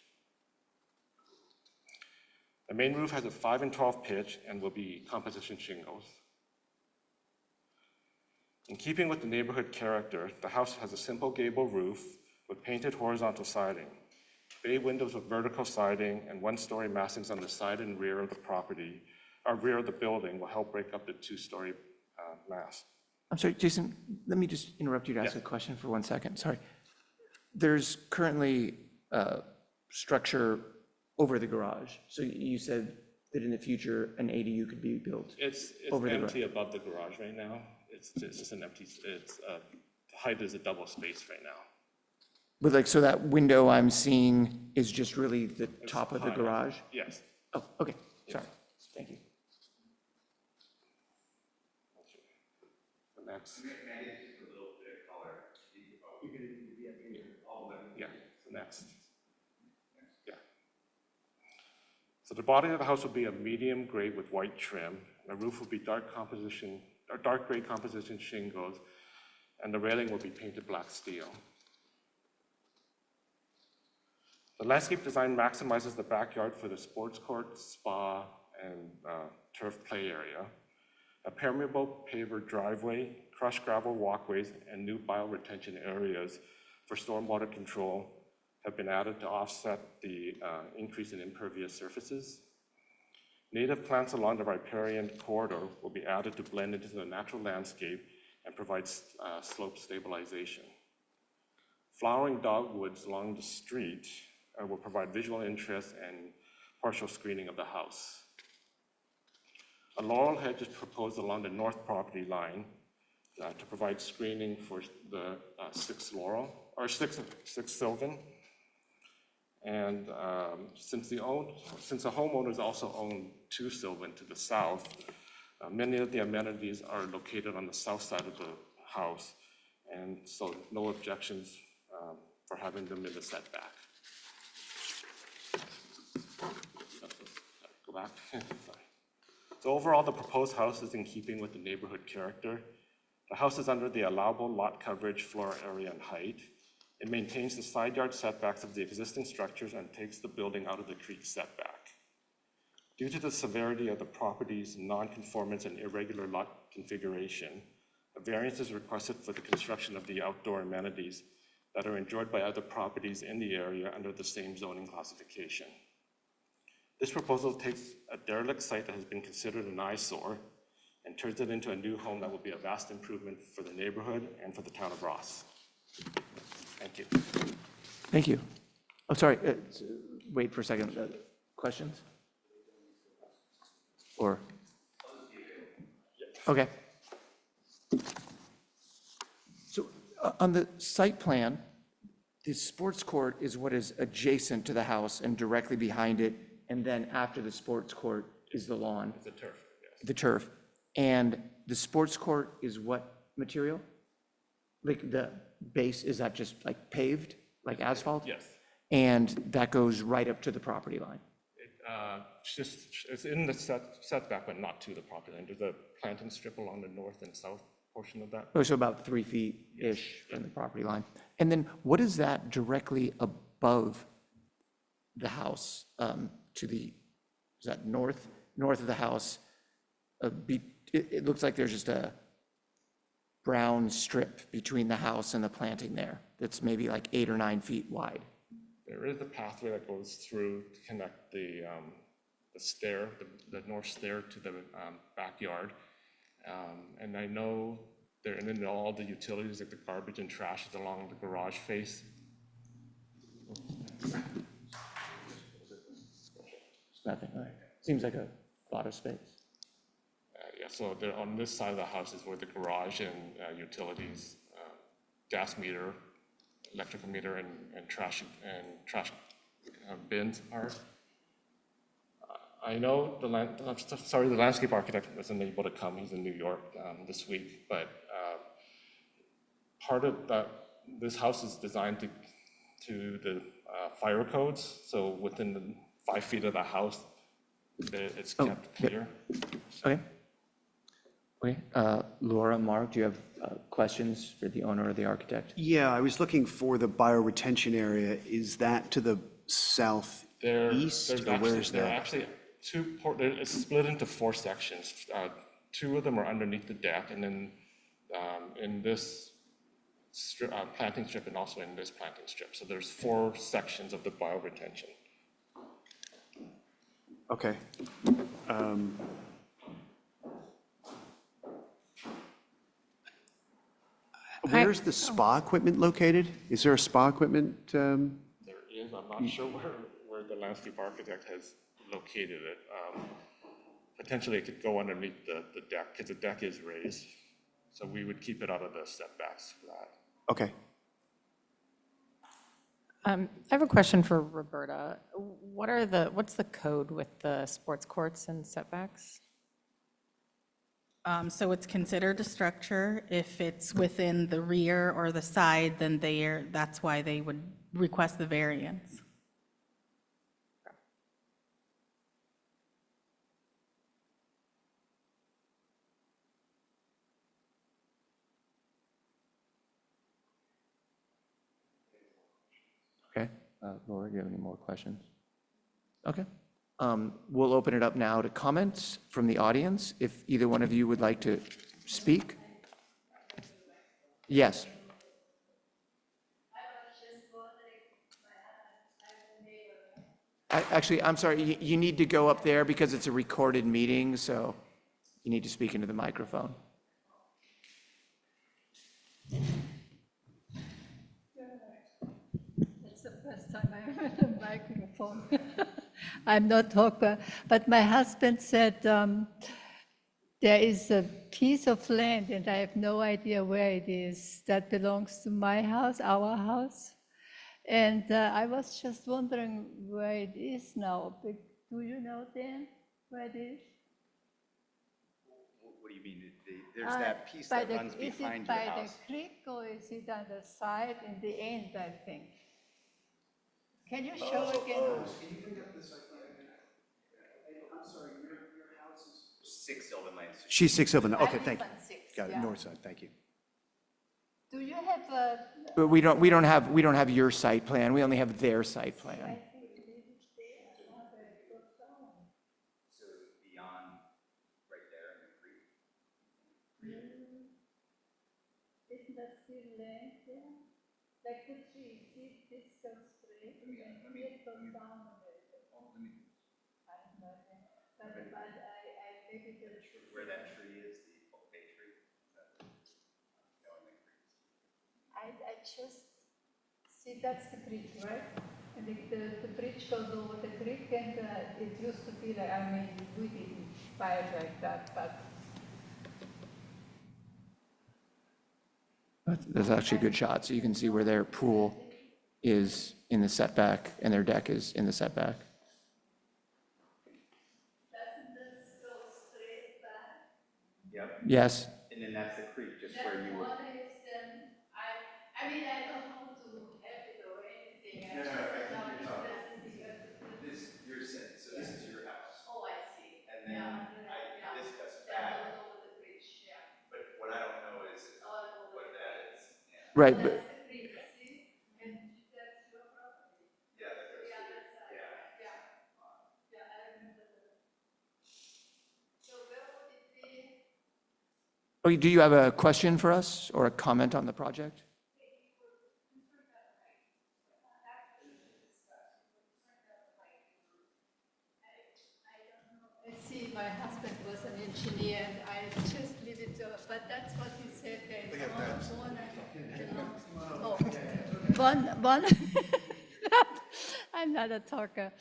The main roof has a 5 and 12 pitch and will be composition shingles. In keeping with the neighborhood character, the house has a simple gable roof with painted horizontal siding. Bay windows with vertical siding and 1-story massings on the side and rear of the property, or rear of the building, will help break up the 2-story mass. I'm sorry, Jason, let me just interrupt you to ask a question for 1 second. Sorry. There's currently structure over the garage. So you said that in the future, an ADU could be built. It's over the empty above the garage right now. It's just an empty, the height is a double space right now. But like, so that window I'm seeing is just really the top of the high. garage? Yes. Oh, okay, sorry, thank you. The next. Yeah, the next. Yeah. So the body of the house will be a medium gray with white trim. The roof will be dark gray composition shingles, and the railing will be painted black steel. The landscape design maximizes the backyard for the sports court, spa, and turf play area. A permeable paver driveway, crushed gravel walkways, and new bioretention areas for stormwater control have been added to offset the increase in impervious surfaces. Native plants along the riparian corridor will be added to blend into the natural landscape and provide slope stabilization. Flowering dogwoods along the street will provide visual interest and partial screening of the house. A laurel hedge is proposed along the north property line to provide screening for the 6th laurel, or 6th sylvan. And since the homeowners also own 2 sylvan to the south, many of the amenities are located on the south side of the house, and so no objections for having them in the setback. Go back. Sorry. So overall, the proposed house is in keeping with the neighborhood character. The house is under the allowable lot coverage, floor area, and height. It maintains the side yard setbacks of the existing structures and takes the building out of the creek setback. Due to the severity of the property's nonconformance and irregular lot configuration, a variance is requested for the construction of the outdoor amenities that are enjoyed by other properties in the area under the same zoning classification. This proposal takes a derelict site that has been considered an eyesore and turns it into a new home that will be a vast improvement for the neighborhood and for the town of Ross. Thank you. Thank you. Oh, sorry, wait for a second. Questions? Or? Okay. So on the site plan, the sports court is what is adjacent to the house and directly behind it, and then after the sports court is the lawn. The turf, yes. The turf. And the sports court is what material? Like the base, is that just like paved, like asphalt? Yes. And that goes right up to the property line? It's in the setback, but not to the property line. There's a planting strip along the north and south portion of that. Oh, so about 3 feet-ish from the property line. And then what is that directly above the house to the, is that north of the house? it looks like there's just a brown strip between the house and the planting there. That's maybe like 8 or 9 feet wide. There is a pathway that goes through to connect the stair, the north stair to the backyard. And I know there, and then all the utilities, like the garbage and trash is along the garage face. It's nothing, all right. Seems like a lot of space. Yeah, so there, on this side of the house is where the garage and utilities, gas meter, electrical meter, and trash bins are. I know the the landscape architect wasn't able to come. He's in New York this week, but part of that, this house is designed to the fire codes. So within the 5 feet of the house, it's kept clear. Okay. Okay, Laura, Mark, do you have questions for the owner or the architect? Yeah, I was looking for the bioretention area. Is that to the southeast, or where is There are that? actually it's split into 4 sections. 2 of them are underneath the deck, and then in this planting strip and also in this planting strip. So there's 4 sections of the bioretention. Okay. Where's the spa equipment located? Is there a spa equipment? There is, I'm not sure where the landscape architect has located it. Potentially it could go underneath the deck, because the deck is raised. So we would keep it out of the setbacks for that. Okay. I have a question for Roberta. What's the code with the sports courts and setbacks? So it's considered a structure. If it's within the rear or the side, then that's why they would request the variance. Okay, Laura, do you have any more questions? Okay. We'll open it up now to comments from the audience. If either one of you would like to speak? Yes. Actually, I'm sorry, you need to go up there because it's a recorded meeting, so you need to speak into the microphone. It's the first time I heard a microphone. I'm not talker, but my husband said there is a piece of land, and I have no idea where it is, that belongs to my house, our house. And I was just wondering where it is now. Do you know, Dan, where it is? What do you mean? There's that piece that runs behind your house. Is it by the creek, or is it on the side in the end, I think? Can you show again? Can you bring up the site plan again? I'm sorry, your house is 6 Sylvan Lane. She's 6 Sylvan. Okay, I live thank you. on 6, Got it, yeah. north side, thank you. Do you have a? But we don't have your site plan, we only have their site plan. I think it is there. So beyond, right there in the creek. Isn't that still land there? Like the tree, see, this goes straight, and then it goes down a bit. I don't know, but I maybe the. Where that tree is, the bay tree. No, in the creek. I just, see, that's the creek, right? And the bridge goes over the creek, and it used to be like, I mean, we didn't buy it like that, but That's actually a good shot, so you can see where their pool is in the setback and their deck is in the setback. doesn't this go straight back? Yep. Yes, And then that's the creek, just where you were. What is then, I mean, I don't want to have it or anything. No, no, I think just you're know talking- because This, you're saying, so this is your house. oh, I see. And then this goes That back, goes over the bridge, yeah. but what I don't know is All over what the that is. Yeah. right, but That's the creek, see? And that's your property. Yeah, that goes The through. other side, Yeah. yeah. Yeah, I remember that. So where would it be? Oh, do you have a question for us or a comment on the project? See, my husband was an engineer, and I just leave it to, but that's what he said. One, I'm not a talker.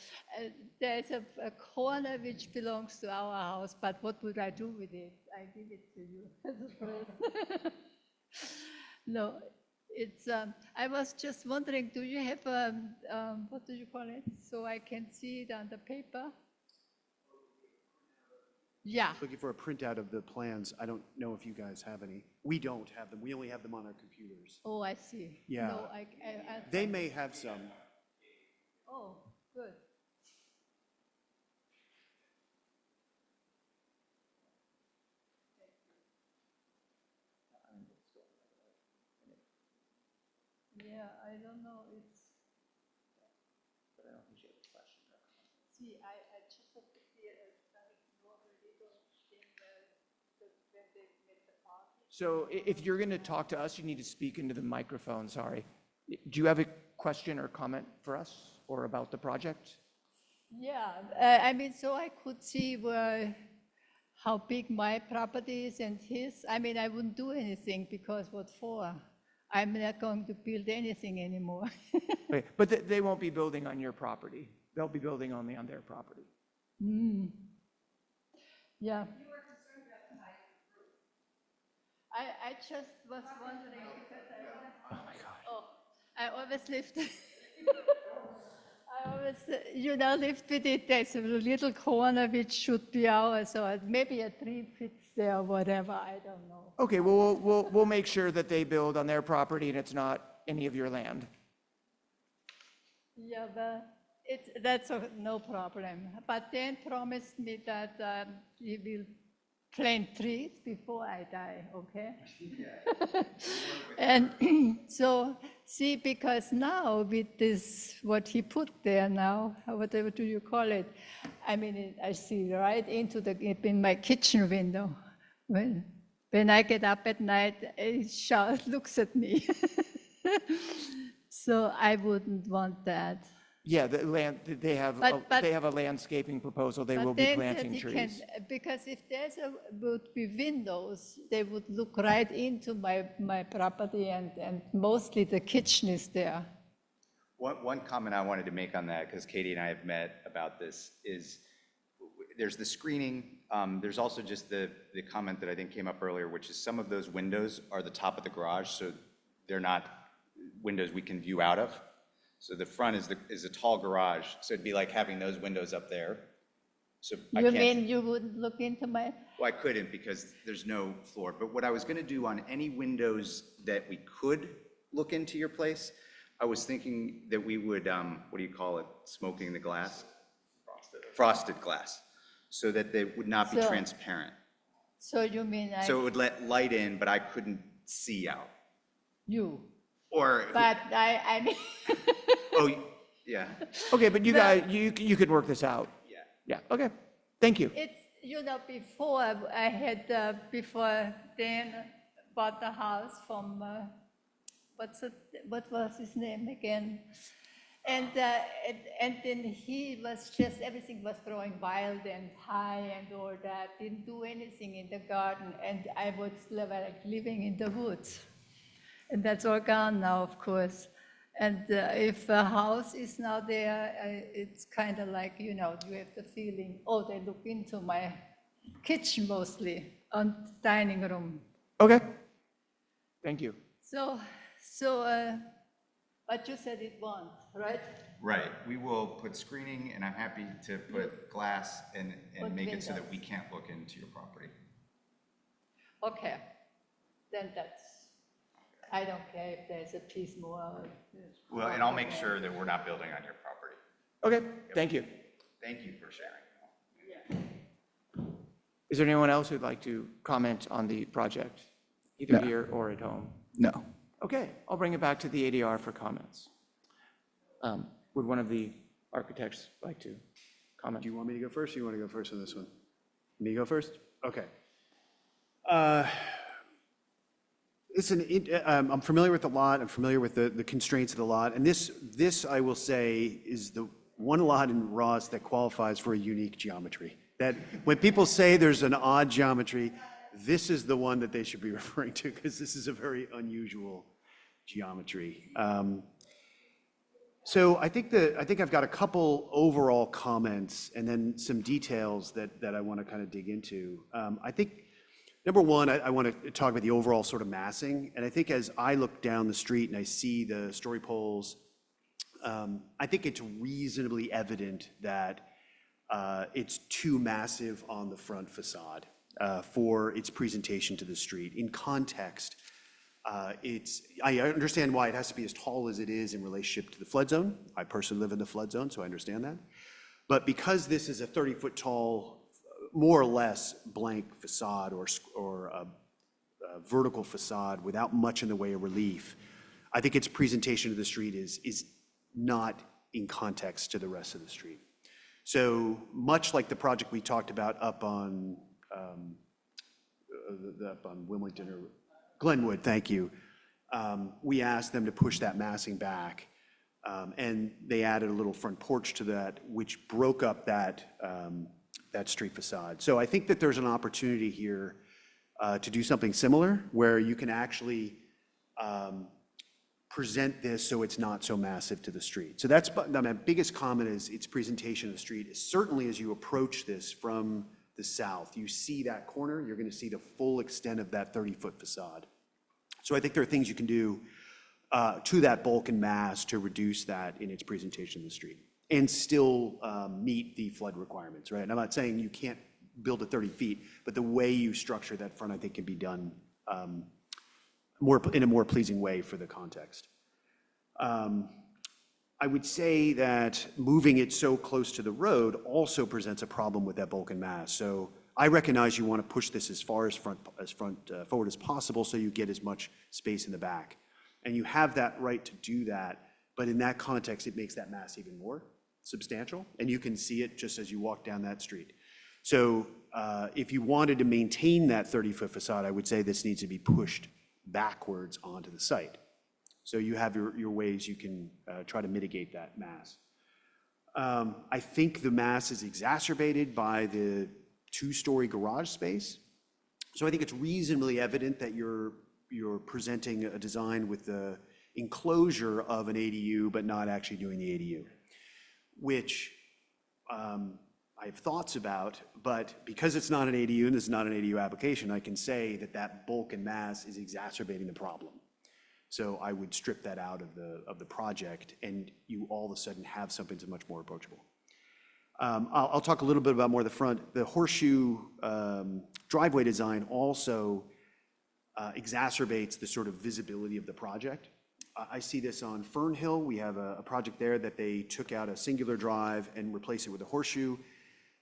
There's a corner which belongs to our house, but what would I do with it? I give it to you as a present. No, it's, I was just wondering, do you have what do you call it? So I can see it on the paper? Yeah. Looking for a printout of the plans. I don't know if you guys have any. We don't have them. We only have them on our computers. Oh, I see. Yeah. No, They may have some. Oh, good. Yeah, I don't know, it's. See, I just have to see it, normal little thing, when they make the party. So if you're going to talk to us, you need to speak into the microphone, sorry. Do you have a question or comment for us or about the project? Yeah, I mean, so I could see how big my property is and his. I mean, I wouldn't do anything because what for? I'm not going to build anything anymore. Okay, but they won't be building on your property. They'll be building only on their property. Yeah. I just was wondering because Oh, my God. I always lived. I always, lived with it. There's a little corner which should be ours, or maybe a tree fits there, or whatever. I don't know. Okay, well, we'll make sure that they build on their property and it's not any of your land. Yeah, but that's no problem. But Dan promised me that he will plant trees before I die, okay? And so, see, because now with this, what he put there now, whatever do you call it? I mean, I see right into in my kitchen window. When I get up at night, it looks at me. So I wouldn't want that. Yeah, the land, they have a landscaping proposal. They will be Dan said planting he trees. because if would be windows, they would look right into my property, and mostly the kitchen is there. One comment I wanted to make on that, because Katie and I have met about this, is there's the screening. There's also just the comment that I think came up earlier, which is some of those windows are the top of the garage, so they're not windows we can view out of. So the front is a tall garage, so it'd be like having those windows up there. So You mean you wouldn't look into my? Well, I couldn't because there's no floor. But what I was going to do on any windows that we could look into your place, I was thinking that we would, what do you call it, smoking the glass? Frosted glass, so that they would not be So- transparent. So you mean So it would let light in, but I couldn't see out. you? Or, But I mean. oh, yeah, Okay, but you guys, you can work this out. yeah. Yeah, okay. Thank you. It's, before I had, before Dan bought the house from, what was his name again? And then he was just, everything was growing wild and high and all that, didn't do anything in the garden, and I was like living in the woods. And that's all gone now, of course. And if a house is now there, it's kind of like, you have the feeling, oh, they look into my kitchen mostly, on dining room. Okay. Thank you. So, but you said it won't, right? Right, we will put screening, and I'm happy to put glass and Put make it so that windows. we can't look into your property. Okay, then I don't care if there's a piece more. Well, and I'll make sure that we're not building on your property. Okay, thank you. Thank you for sharing. Is there anyone else who'd like to comment on the project, either No. here or at home? No. Okay, I'll bring it back to the ADR for comments. Would one of the architects like to comment? Do you want me to go first, or you want to go first on this one? Me go first? Okay. Listen, I'm familiar with the lot, I'm familiar with the constraints of the lot, and this, I will say, is the one lot in Ross that qualifies for a unique geometry. That when people say there's an odd geometry, this is the one that they should be referring to, because this is a very unusual geometry. So I think I've got a couple overall comments and then some details that I want to kind of dig into. I think, number one, I want to talk about the overall sort of massing. And I think as I look down the street and I see the story poles, I think it's reasonably evident that it's too massive on the front facade for its presentation to the street. In context, I understand why it has to be as tall as it is in relationship to the flood zone. I personally live in the flood zone, so I understand that. But because this is a 30-foot tall, more or less blank facade or a vertical facade without much in the way of relief, I think its presentation to the street is not in context to the rest of the street. So much like the project we talked about up on Wilmington or Glenwood, thank you. We asked them to push that massing back, and they added a little front porch to that, which broke up that street facade. So I think that there's an opportunity here to do something similar, where you can actually present this so it's not so massive to the street. So that's my biggest comment is its presentation of the street. Certainly as you approach this from the south, you see that corner, you're going to see the full extent of that 30-foot facade. So I think there are things you can do to that bulk and mass to reduce that in its presentation of the street and still meet the flood requirements, right? And I'm not saying you can't build at 30 feet, but the way you structure that front, I think, can be done in a more pleasing way for the context. I would say that moving it so close to the road also presents a problem with that bulk and mass. So I recognize you want to push this as far as forward as possible so you get as much space in the back. And you have that right to do that, but in that context, it makes that mass even more substantial, and you can see it just as you walk down that street. So if you wanted to maintain that 30-foot facade, I would say this needs to be pushed backwards onto the site. So you have your ways you can try to mitigate that mass. I think the mass is exacerbated by the two-story garage space. So I think it's reasonably evident that you're presenting a design with the enclosure of an ADU, but not actually doing the ADU, which I have thoughts about, but because it's not an ADU and this is not an ADU application, I can say that that bulk and mass is exacerbating the problem. So I would strip that out of the project, and you all of a sudden have something that's much more approachable. I'll talk a little bit about more the front. The horseshoe driveway design also exacerbates the sort of visibility of the project. I see this on Fern Hill. We have a project there that they took out a singular drive and replaced it with a horseshoe.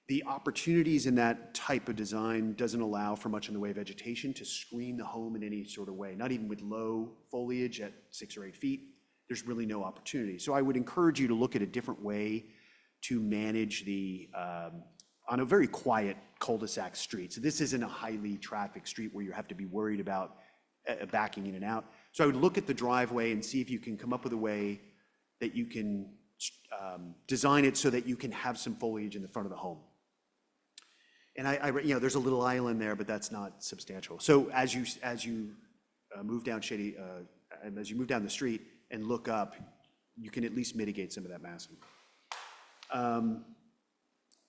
The opportunities in that type of design doesn't allow for much in the way of vegetation to screen the home in any sort of way, not even with low foliage at 6 or 8 feet. There's really no opportunity. So I would encourage you to look at a different way to manage on a very quiet cul-de-sac street. So this isn't a highly trafficked street where you have to be worried about backing in and out. So I would look at the driveway and see if you can come up with a way that you can design it so that you can have some foliage in the front of the home. And there's a little island there, but that's not substantial. So as you move down as you move down the street and look up, you can at least mitigate some of that massing.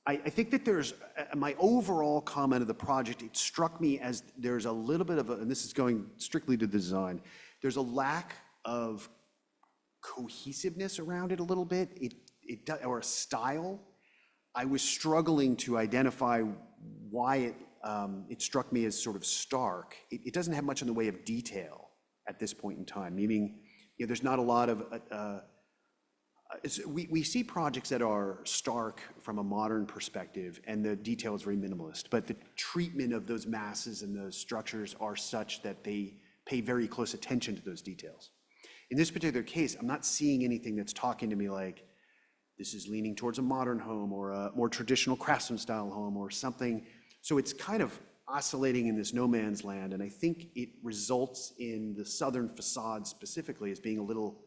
I think that there's my overall comment of the project. It struck me as there's a little bit of and this is going strictly to the design. There's a lack of cohesiveness around it a little bit. Or a style. I was struggling to identify why it struck me as sort of stark. It doesn't have much in the way of detail at this point in time, meaning there's not a lot of, we see projects that are stark from a modern perspective and the detail is very minimalist, but the treatment of those masses and those structures are such that they pay very close attention to those details. In this particular case, I'm not seeing anything that's talking to me like, this is leaning towards a modern home or a more traditional craftsman style home or something. So it's kind of, oscillating in this no man's land, and I think it results in the southern facade specifically as being a little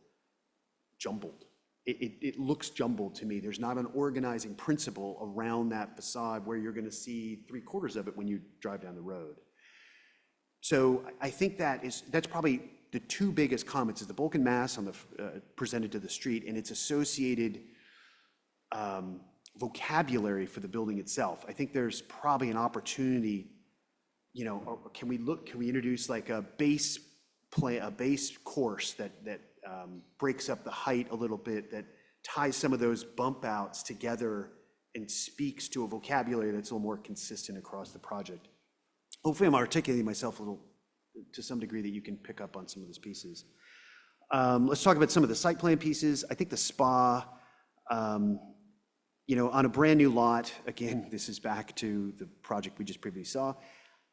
jumbled. It looks jumbled to me. There's not an organizing principle around that facade where you're going to see 3/4 of it when you drive down the road. So I think that's probably the two biggest comments is the bulk and mass on the presented to the street and its associated vocabulary for the building itself. I think there's probably an opportunity, you know, or can we introduce like a base course that breaks up the height a little bit, that ties some of those bump outs together and speaks to a vocabulary that's a little more consistent across the project. Hopefully I'm articulating myself a little to some degree that you can pick up on some of those pieces. Let's talk about some of the site plan pieces. I think the spa, you know, on a brand new lot, again, this is back to the project we just previously saw.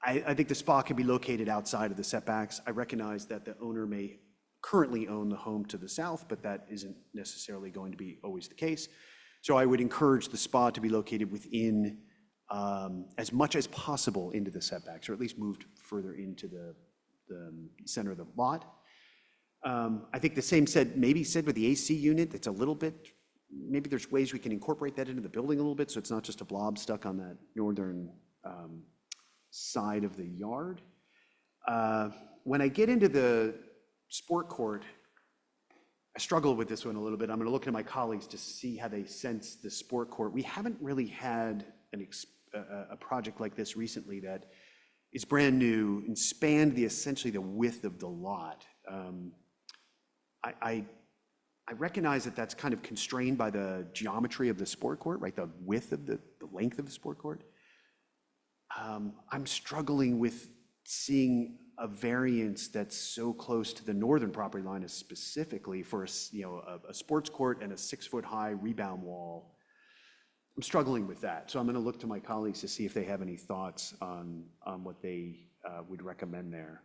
I think the spa can be located outside of the setbacks. I recognize that the owner may currently own the home to the south, but that isn't necessarily going to be always the case. So I would encourage the spa to be located within as much as possible into the setbacks, or at least moved further into the center of the lot. I think the same maybe said with the AC unit. It's a little bit, maybe there's ways we can incorporate that into the building a little bit so it's not just a blob stuck on that northern side of the yard. When I get into the sport court, I struggle with this one a little bit. I'm going to look at my colleagues to see how they sense the sport court. We haven't really had a project like this recently that is brand new and spanned essentially the width of the lot. I recognize that that's kind of constrained by the geometry of the sport court, right? The width of the length of the sport court. I'm struggling with seeing a variance that's so close to the northern property line is specifically for a sports court and a 6-foot-high rebound wall. I'm struggling with that. So I'm going to look to my colleagues to see if they have any thoughts on what they would recommend there.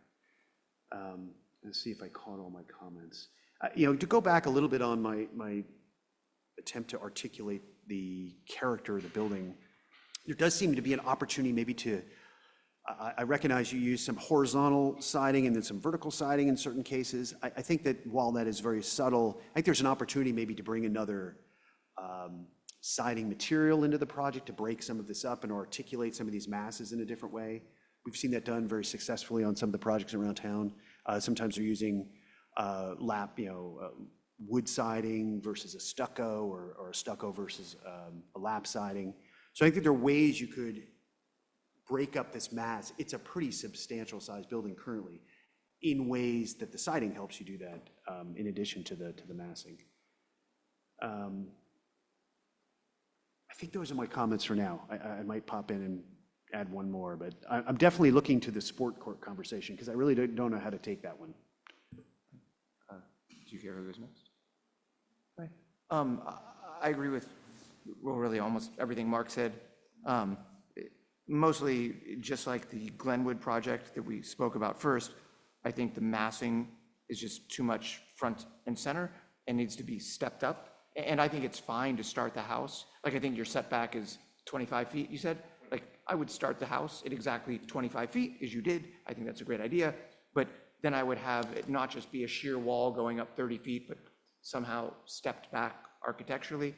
Let's see if I caught all my comments. You know, to go back a little bit on my attempt to articulate the character of the building, there does seem to be an opportunity maybe to, I recognize you use some horizontal siding and then some vertical siding in certain cases. I think that while that is very subtle, I think there's an opportunity maybe to bring another siding material into the project to break some of this up and articulate some of these masses in a different way. We've seen that done very successfully on some of the projects around town. Sometimes they're using wood siding versus a stucco, or a stucco versus a lap siding. So I think that there are ways you could break up this mass. It's a pretty substantial size building currently, in ways that the siding helps you do that, in addition to the massing. I think those are my comments for now. I might pop in and add one more, but I'm definitely looking to the sport court conversation because I really don't know how to take that one. Do you hear who goes next? Right. I agree with, well, really almost everything Mark said. Mostly just like the Glenwood project that we spoke about first, I think the massing is just too much front and center and needs to be stepped up. And I think it's fine to start the house. Like, I think your setback is 25 feet, you said? Like, I would start the house at exactly 25 feet, as you did. I think that's a great idea. But then I would have it not just be a sheer wall going up 30 feet, but somehow stepped back architecturally.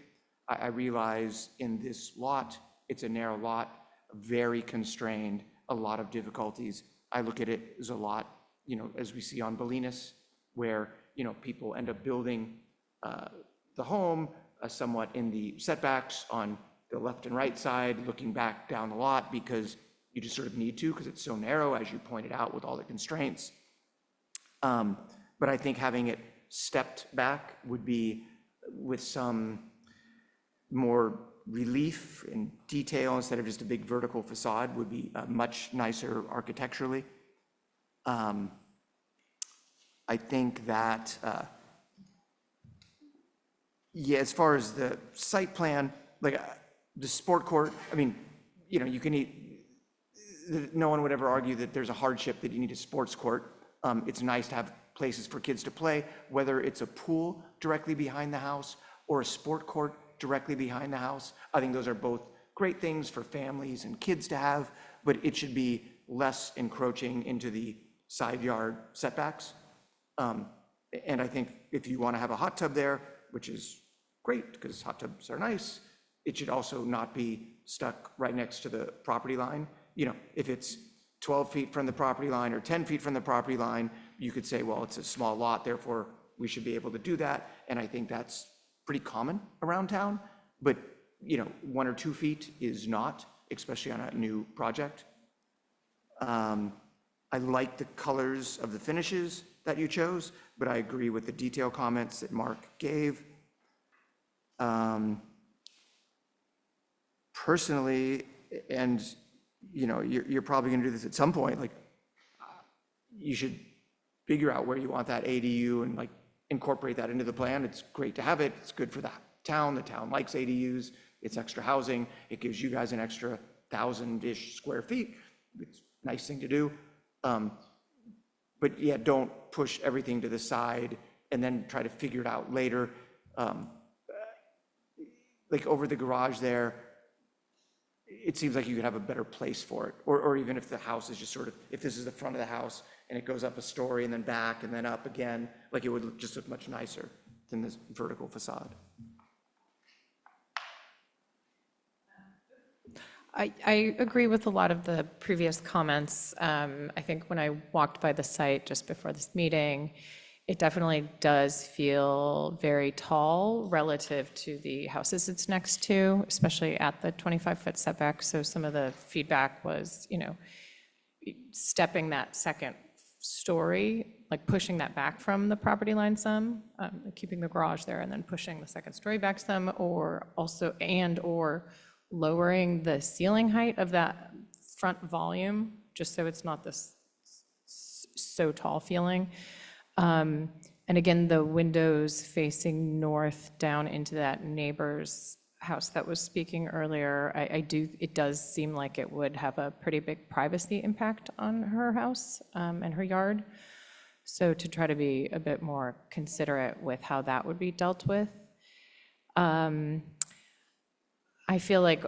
I realize in this lot, it's a narrow lot, very constrained, a lot of difficulties. I look at it as a lot, you know, as we see on Bolinas, where, you know, people end up building the home somewhat in the setbacks on the left and right side, looking back down the lot because you just sort of need to, because it's so narrow, as you pointed out, with all the constraints. But I think having it stepped back would be, with some more relief and detail instead of just a big vertical facade, would be much nicer architecturally. I think that, yeah, as far as the site plan, like the sport court, I mean, you know, you can no one would ever argue that there's a hardship that you need a sports court. It's nice to have places for kids to play, whether it's a pool directly behind the house or a sport court directly behind the house. I think those are both great things for families and kids to have, but it should be less encroaching into the side yard setbacks. And I think if you want to have a hot tub there, which is great because hot tubs are nice, it should also not be stuck right next to the property line. You know, if it's 12 feet from the property line or 10 feet from the property line, you could say, well, it's a small lot, therefore we should be able to do that. And I think that's pretty common around town. But, you know, 1 or 2 feet is not, especially on a new project. I like the colors of the finishes that you chose, but I agree with the detail comments that Mark gave. Personally, and you know, you're probably going to do this at some point, like you should figure out where you want that ADU and like incorporate that into the plan. It's great to have it. It's good for the town. The town likes ADUs. It's extra housing. It gives you guys an extra 1,000-ish square feet. It's a nice thing to do. But yeah, don't push everything to the side and then try to figure it out later. Like over the garage there, it seems like you could have a better place for it. Or even if the house is just sort of, if this is the front of the house and it goes up a story and then back and then up again, like it would just look much nicer than this vertical facade. I agree with a lot of the previous comments. I think when I walked by the site just before this meeting, it definitely does feel very tall relative to the houses it's next to, especially at the 25-foot setback. So some of the feedback was, you know, stepping that second story, like pushing that back from the property line some, keeping the garage there and then pushing the second story back some, or also, or lowering the ceiling height of that front volume, just so it's not this so tall feeling. And again, the windows facing north down into that neighbor's house that was speaking earlier, it does seem like it would have a pretty big privacy impact on her house and her yard. So to try to be a bit more considerate with how that would be dealt with. I feel like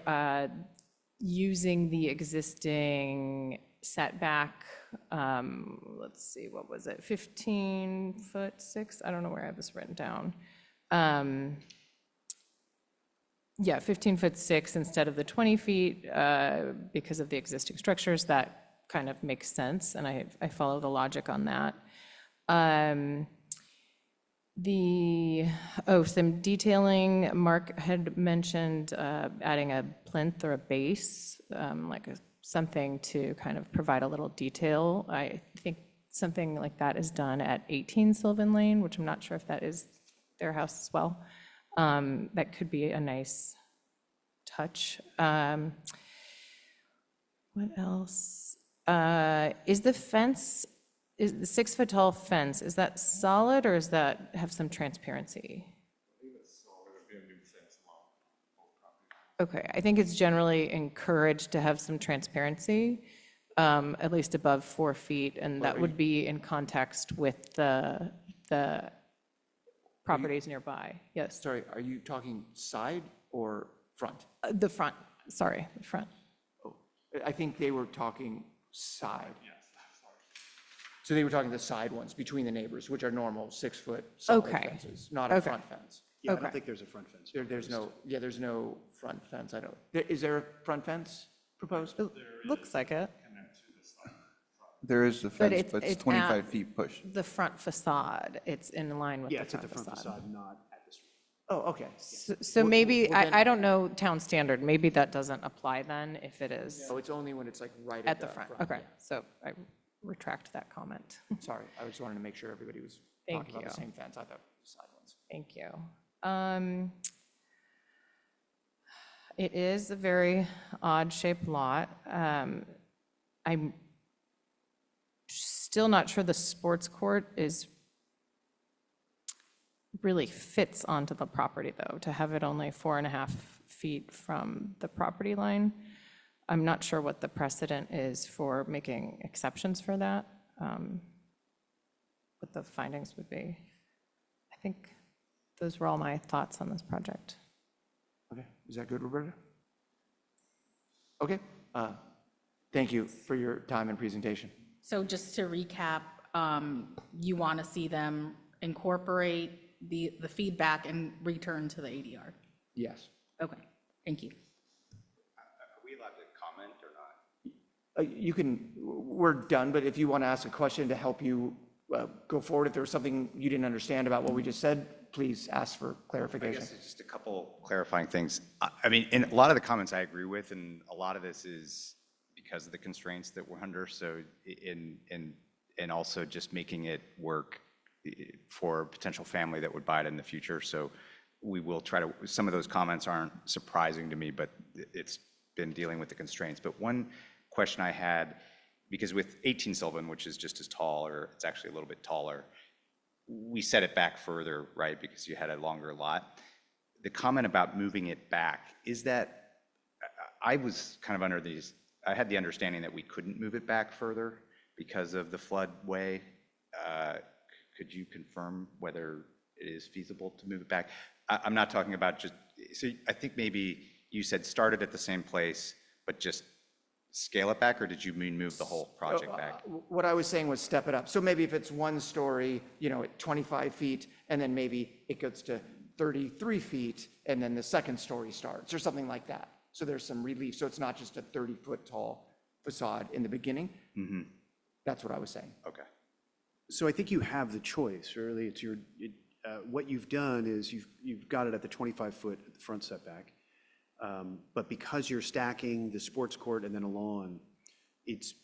using the existing setback, let's see, what was it, 15'6"? I don't know where I have this written down. Yeah, 15'6" instead of the 20 feet because of the existing structures. That kind of makes sense, and I follow the logic on that. Some detailing, Mark had mentioned adding a plinth or a base, like something to kind of provide a little detail. I think something like that is done at 18 Sylvan Lane, which I'm not sure if that is their house as well. That could be a nice touch. What else? Is the 6-foot tall fence, is that solid or does that have some transparency? Okay, I think it's generally encouraged to have some transparency, at least above 4 feet, and that would be in context with the properties nearby. Yes, Sorry, are you talking side or front? the front, sorry, the front. Oh, I think they were talking side. So they were talking the side ones between the neighbors, which are normal 6-foot solid Okay. fences, not a Okay. front fence. Yeah, I Okay. don't think there's a front fence. There's no front fence. I don't. Is there a front fence proposed? It looks like it. There is a But fence, it's- but it's it's 25 at- feet pushed. The front facade, it's in line with Yeah, the it's at the front front facade. facade, not at the street. Oh, okay. So Well, maybe, well, then- I don't know town standard, maybe that doesn't apply then if it is Oh, it's only when it's like right at the front. Okay, yeah. so I retract that comment. Sorry, I just wanted to make sure everybody was Thank talking about the you. same fence. I thought it was side ones. Thank you. It is a very odd-shaped lot. I'm still not sure the sports court really fits onto the property, though, to have it only 4.5 feet from the property line. I'm not sure what the precedent is for making exceptions for that, what the findings would be. I think those were all my thoughts on this project. Okay, is that good, Roberta? Okay, Thank you for your time and presentation. So just to recap, you want to see them incorporate the feedback and return to the ADR? Yes. Okay, thank you. Are we allowed to comment or not? You can, we're done, but if you want to ask a question to help you go forward, if there was something you didn't understand about what we just said, please ask for I clarification. guess it's just a couple clarifying things. I mean, in a lot of the comments I agree with, and a lot of this is because of the constraints that we're under, so and also just making it work for a potential family that would buy it in the future. So we will try to, some of those comments aren't surprising to me, but it's been dealing with the constraints. But one question I had, because with 18 Sylvan, which is just as tall, or it's actually a little bit taller, we set it back further, right, because you had a longer lot. The comment about moving it back, is that, I was kind of under these, I had the understanding that we couldn't move it back further because of the floodway. Could you confirm whether it is feasible to move it back? I'm not talking about just, so I think maybe you said start it at the same place, but just scale it back, or did you mean move the whole project back? What I was saying was step it up. So maybe if it's one story, at 25 feet, and then maybe it goes to 33 feet, and then the second story starts, or something like that. So there's some relief. So it's not just a 30-foot tall facade in the beginning. That's what I was saying. Okay. So I think you have the choice, really. It's what you've done is you've got it at the 25-foot front setback. But because you're stacking the sports court and then a lawn, it's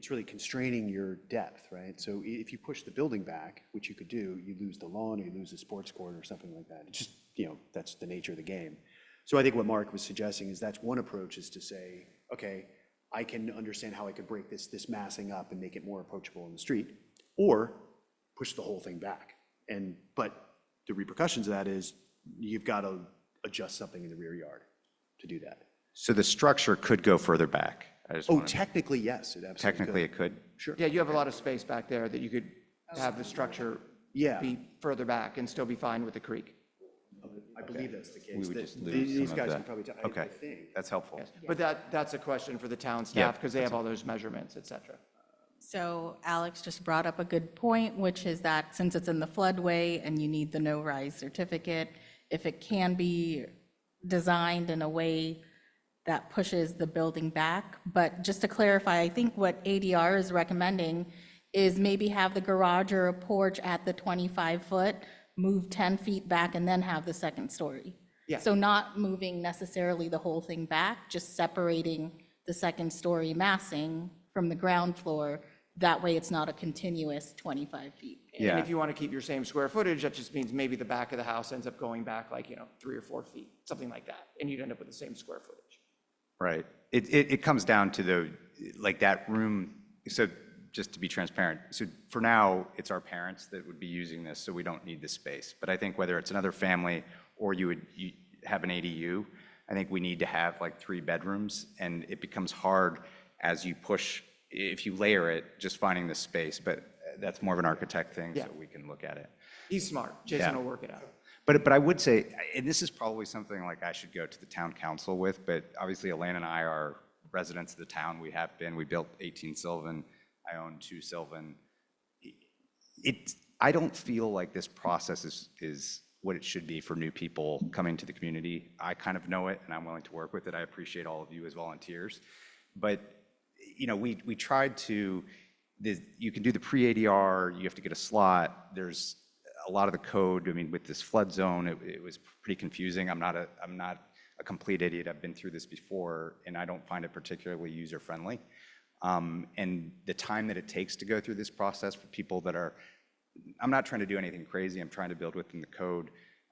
really constraining your depth, right? So if you push the building back, which you could do, you lose the lawn or you lose the sports court or something like that. It's just, that's the nature of the game. So I think what Mark was suggesting is that's one approach, is to say, okay, I can understand how I could break this massing up and make it more approachable in the street, or push the whole thing back. But the repercussions of that is you've got to adjust something in the rear yard to do that. So the structure could go further back? I just Oh, wanted- technically, yes, it absolutely Technically, could. it could? Sure. Yeah, you have a lot of space back there that you could have the structure Yeah. be further back and still be fine with the creek. I believe that's the case. We would That- just lose These some of guys the- can probably tell, I Okay, think. that's helpful. But that's a question for the town Yeah, staff, because they have all those measurements, et cetera. So Alex just brought up a good point, which is that since it's in the floodway and you need the no-rise certificate, if it can be designed in a way that pushes the building back. But just to clarify, I think what ADR is recommending is maybe have the garage or a porch at the 25-foot, move 10 feet back, and then have the second story. Yeah. So not moving necessarily the whole thing back, just separating the second story massing from the ground floor. That way it's not a continuous 25 feet. And Yeah. if you want to keep your same square footage, that just means maybe the back of the house ends up going back like, 3 or 4 feet, something like that, and you'd end up with the same square footage. Right. It comes down to that room, so just to be transparent, so for now, it's our parents that would be using this, so we don't need the space. But I think whether it's another family or you have an ADU, I think we need to have like 3 bedrooms, and it becomes hard as you push, if you layer it, just finding the space, but that's more of an architect thing, so Yeah. we can look at it. He's smart. Jason Yeah. will work it out. But I would say, and this is probably something like I should go to the town council with, but obviously Elaine and I are residents of the town. We have been. We built 18 Sylvan. I own 2 Sylvan. I don't feel like this process is what it should be for new people coming to the community. I kind of know it, and I'm willing to work with it. I appreciate all of you as volunteers. But, we tried to, you can do the pre-ADR, you have to get a slot. There's a lot of the code, with this flood zone, it was pretty confusing. I'm not a complete idiot. I've been through this before, and I don't find it particularly user-friendly. And the time that it takes to go through this process for people that are, I'm not trying to do anything crazy. I'm trying to build within the code.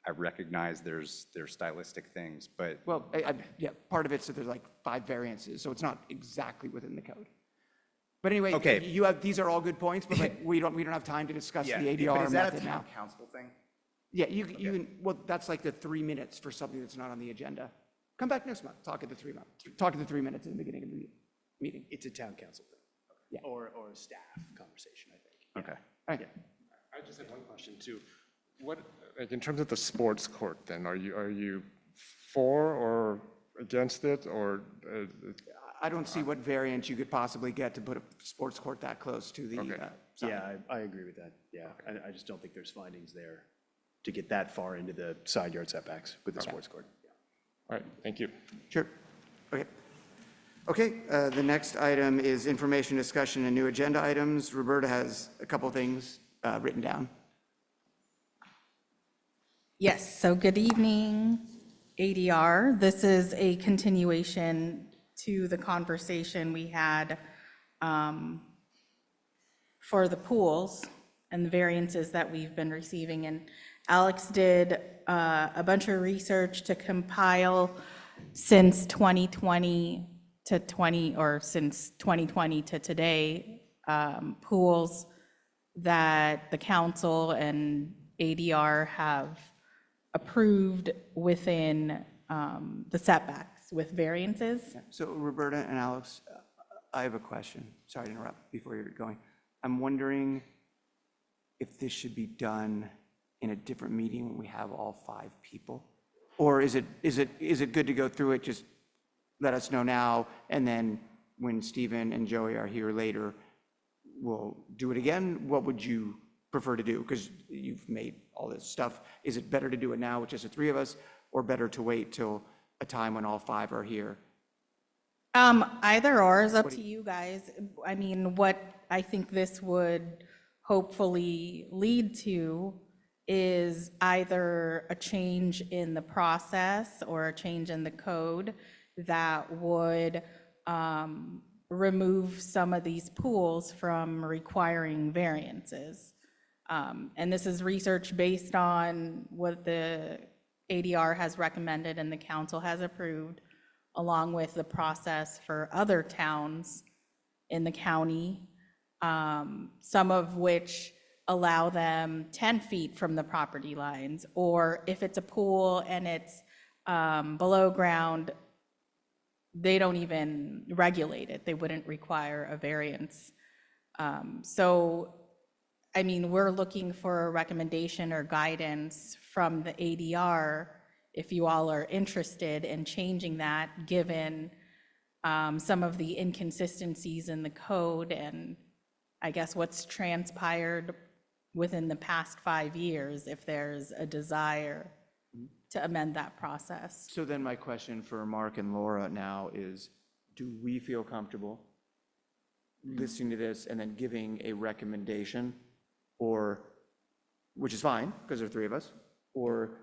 I recognize there's stylistic things, but Well, yeah, part of it's that there's like 5 variances, so it's not exactly within the code. But anyway, Okay. these are all good points, but like, we don't have time to discuss the but ADR is that a method town now. council thing? Yeah, well, that's like the 3 minutes for something that's not on the agenda. Come back next month, talk at the 3 months, talk at the 3 minutes in the beginning of the meeting. It's a town council thing. Yeah. Or a staff conversation, I think. Okay. All right. I just had one question too. What, like in terms of the sports court then, are you for or against it, or? I don't see what variance you could possibly get to put a sports court that close to the sign. Yeah, I agree with that. Yeah, I just don't think there's findings there to get that far into the side yard setbacks with the sports court. All right, thank you. Sure. Okay. Okay, the next item is information, discussion, and new agenda items. Roberta has a couple things written down. Yes, so good evening, ADR. This is a continuation to the conversation we had for the pools and the variances that we've been receiving. And Alex did a bunch of research to compile since 2020 to today, pools that the council and ADR have approved within the setbacks with variances. So Roberta and Alex, I have a question. Sorry to interrupt before you're going. I'm wondering if this should be done in a different meeting when we have all 5 people? Or is it good to go through it, just let us know now, and then when Stephen and Joey are here later, we'll do it again? What would you prefer to do? Because you've made all this stuff. Is it better to do it now with just the 3 of us, or better to wait till a time when all 5 are here? Either or is up to you guys. I mean, what I think this would hopefully lead to is either a change in the process or a change in the code that would remove some of these pools from requiring variances. And this is research based on what the ADR has recommended and the council has approved, along with the process for other towns in the county, some of which allow them 10 feet from the property lines, or if it's a pool and it's below ground, they don't even regulate it. They wouldn't require a variance. So, I mean, we're looking for a recommendation or guidance from the ADR if you all are interested in changing that, given some of the inconsistencies in the code and I guess what's transpired within the past 5 years, if there's a desire to amend that process. So then my question for Mark and Laura now is, do we feel comfortable listening to this and then giving a recommendation, or, which is fine, because there are 3 of us, or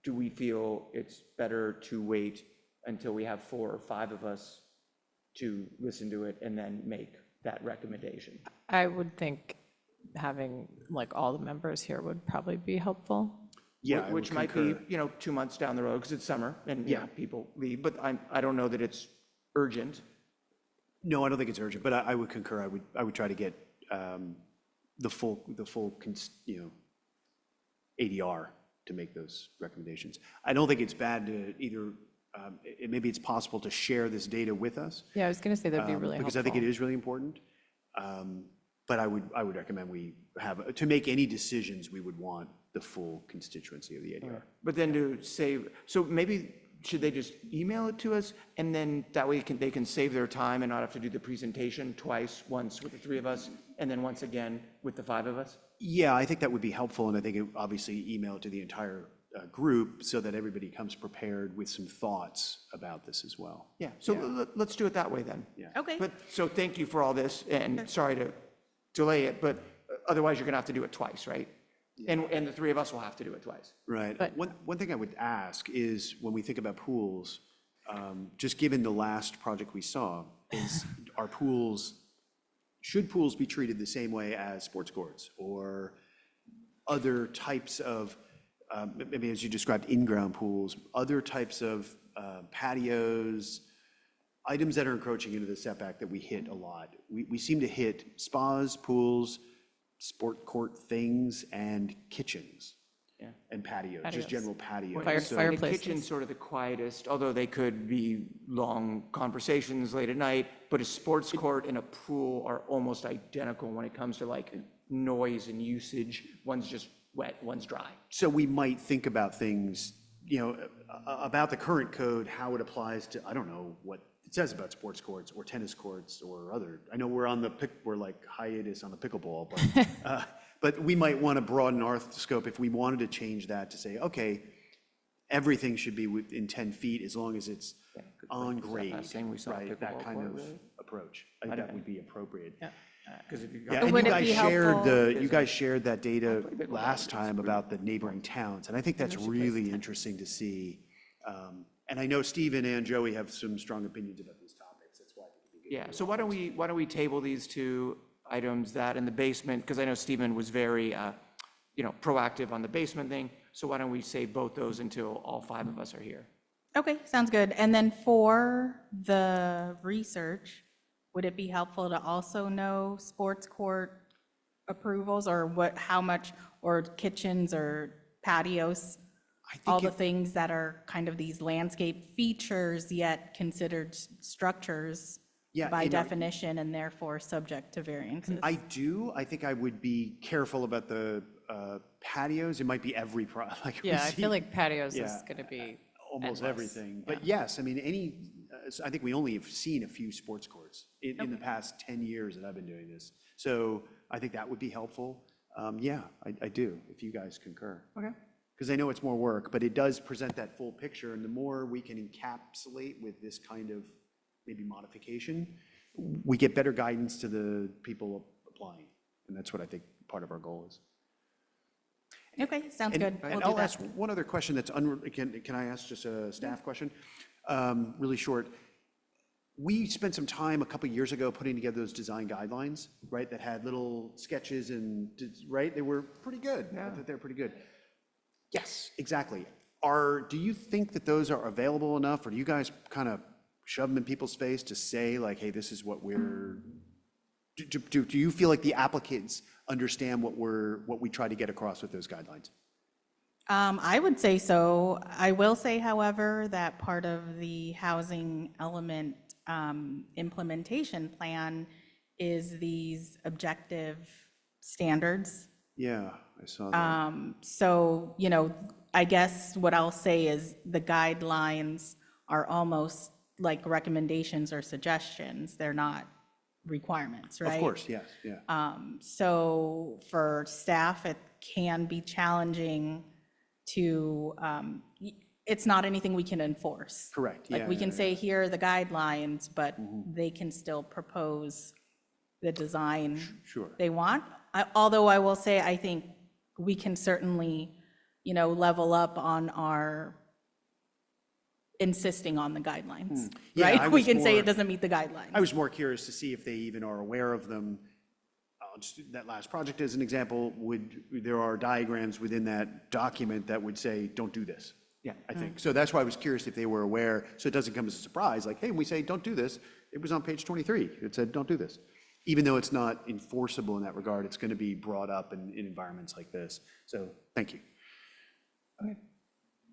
do we feel it's better to wait until we have 4 or 5 of us to listen to it and then make that recommendation? I would think having like all the members here would probably be helpful. Yeah, I would Which might be, concur. 2 months down the road, because it's summer, and, Yeah. people leave, but I don't know that it's urgent. No, I don't think it's urgent, but I would concur. I would try to get the full ADR to make those recommendations. I don't think it's bad to either, maybe it's possible to share this data with us. Yeah, I was going to say that'd be really helpful. Because I think it is really important. But I would recommend we have, to make any decisions, we would want the full constituency of the ADR. But then to save, so maybe, should they just email it to us, and then that way they can save their time and not have to do the presentation twice, once with the 3 of us, and then once again with the 5 of us? Yeah, I think that would be helpful, and I think obviously email it to the entire group so that everybody comes prepared with some thoughts about this as well. Yeah, so let's do it that way then. Yeah. Okay. But, so thank you for all this, and sorry to delay it, but otherwise you're gonna have to do it twice, right? And the 3 of us will have to do it twice. Right. But- One thing I would ask is, when we think about pools, just given the last project we saw, is should pools be treated the same way as sports courts or other types of, maybe as you described, in-ground pools, other types of patios, items that are encroaching into the setback that we hit a lot? We seem to hit spas, pools, sport court things, and kitchens. Yeah. And patios, Patios. just general patios. Fire- So- fire- The Fireplaces. kitchen's sort of the quietest, although they could be long conversations late at night, but a sports court and a pool are almost identical when it comes to like noise and usage. One's just wet, one's dry. So we might think about things about the current code, how it applies to, I don't know what it says about sports courts or tennis courts or other. I know we're like hiatus on the pickleball, but we might want to broaden our scope if we wanted to change that to say, okay, everything should be within 10 feet as long as it's on grade, Saying we saw a right? That pickleball kind court, of really? approach. I think that would be appropriate. Because if you've Yeah, got, and Would you it guys be shared helpful- you guys shared that data last time about the neighboring towns, and I think that's really interesting to see. And I know Stephen and Joey have some strong opinions about these topics, that's why I think it'd be good. yeah, so why don't we table these two items, that in the basement, because I know Stephen was very, proactive on the basement thing, so why don't we save both those until all 5 of us are here? Okay, sounds good. And then for the research, would it be helpful to also know sports court approvals or how much, or kitchens or patios? All the things that are kind of these landscape features yet considered structures Yeah, by definition and therefore subject to variances. I think I would be careful about the patios. It might be every, like we Yeah, I see feel like patios is yeah, going to be almost endless. everything. But yes, I mean, I think we only have seen a few sports courts in the past 10 years that I've been doing this. So I think that would be helpful. Yeah, I do, if you guys concur. Okay. Because I know it's more work, but it does present that full picture, and the more we can encapsulate with this kind of maybe modification, we get better guidance to the people applying, and that's what I think part of our goal is. Okay, sounds And- good. We'll And do I'll that. ask one other question that's, can I ask just a staff question? Really short. We spent some time a couple of years ago putting together those design guidelines, right? That had little sketches and, right? They were pretty good. I thought they were pretty good. Yes, exactly. Do you think that those are available enough, or do you guys kind of shove them in people's face to say like, hey, this is what do you feel like the applicants understand what we try to get across with those guidelines? I would say so. I will say, however, that part of the housing element implementation plan is these objective standards. Yeah, I saw that. So, I guess what I'll say is the guidelines are almost like recommendations or suggestions. They're not requirements, right? Of course, yes, yeah. So for staff, it can be challenging to, it's not anything we can enforce. Correct, Like, yeah, we can yeah, say, here are the guidelines, but they can still propose the design Sure. they want. Although I will say, I think we can certainly, level up on our insisting on the guidelines, Yeah, I right? We was can say more- it doesn't meet the guidelines. I was more curious to see if they even are aware of them. That last project as an example, there are diagrams within that document that would say, don't do this. Yeah. I think. So that's why I was curious if they were aware, so it doesn't come as a surprise, like, hey, when we say, don't do this, it was on page 23. It said, don't do this. Even though it's not enforceable in that regard, it's going to be brought up in environments like this. So, thank you.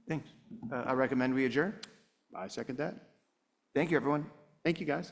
Thanks. I recommend we adjourn. I second that. Thank you, everyone. Thank you, guys.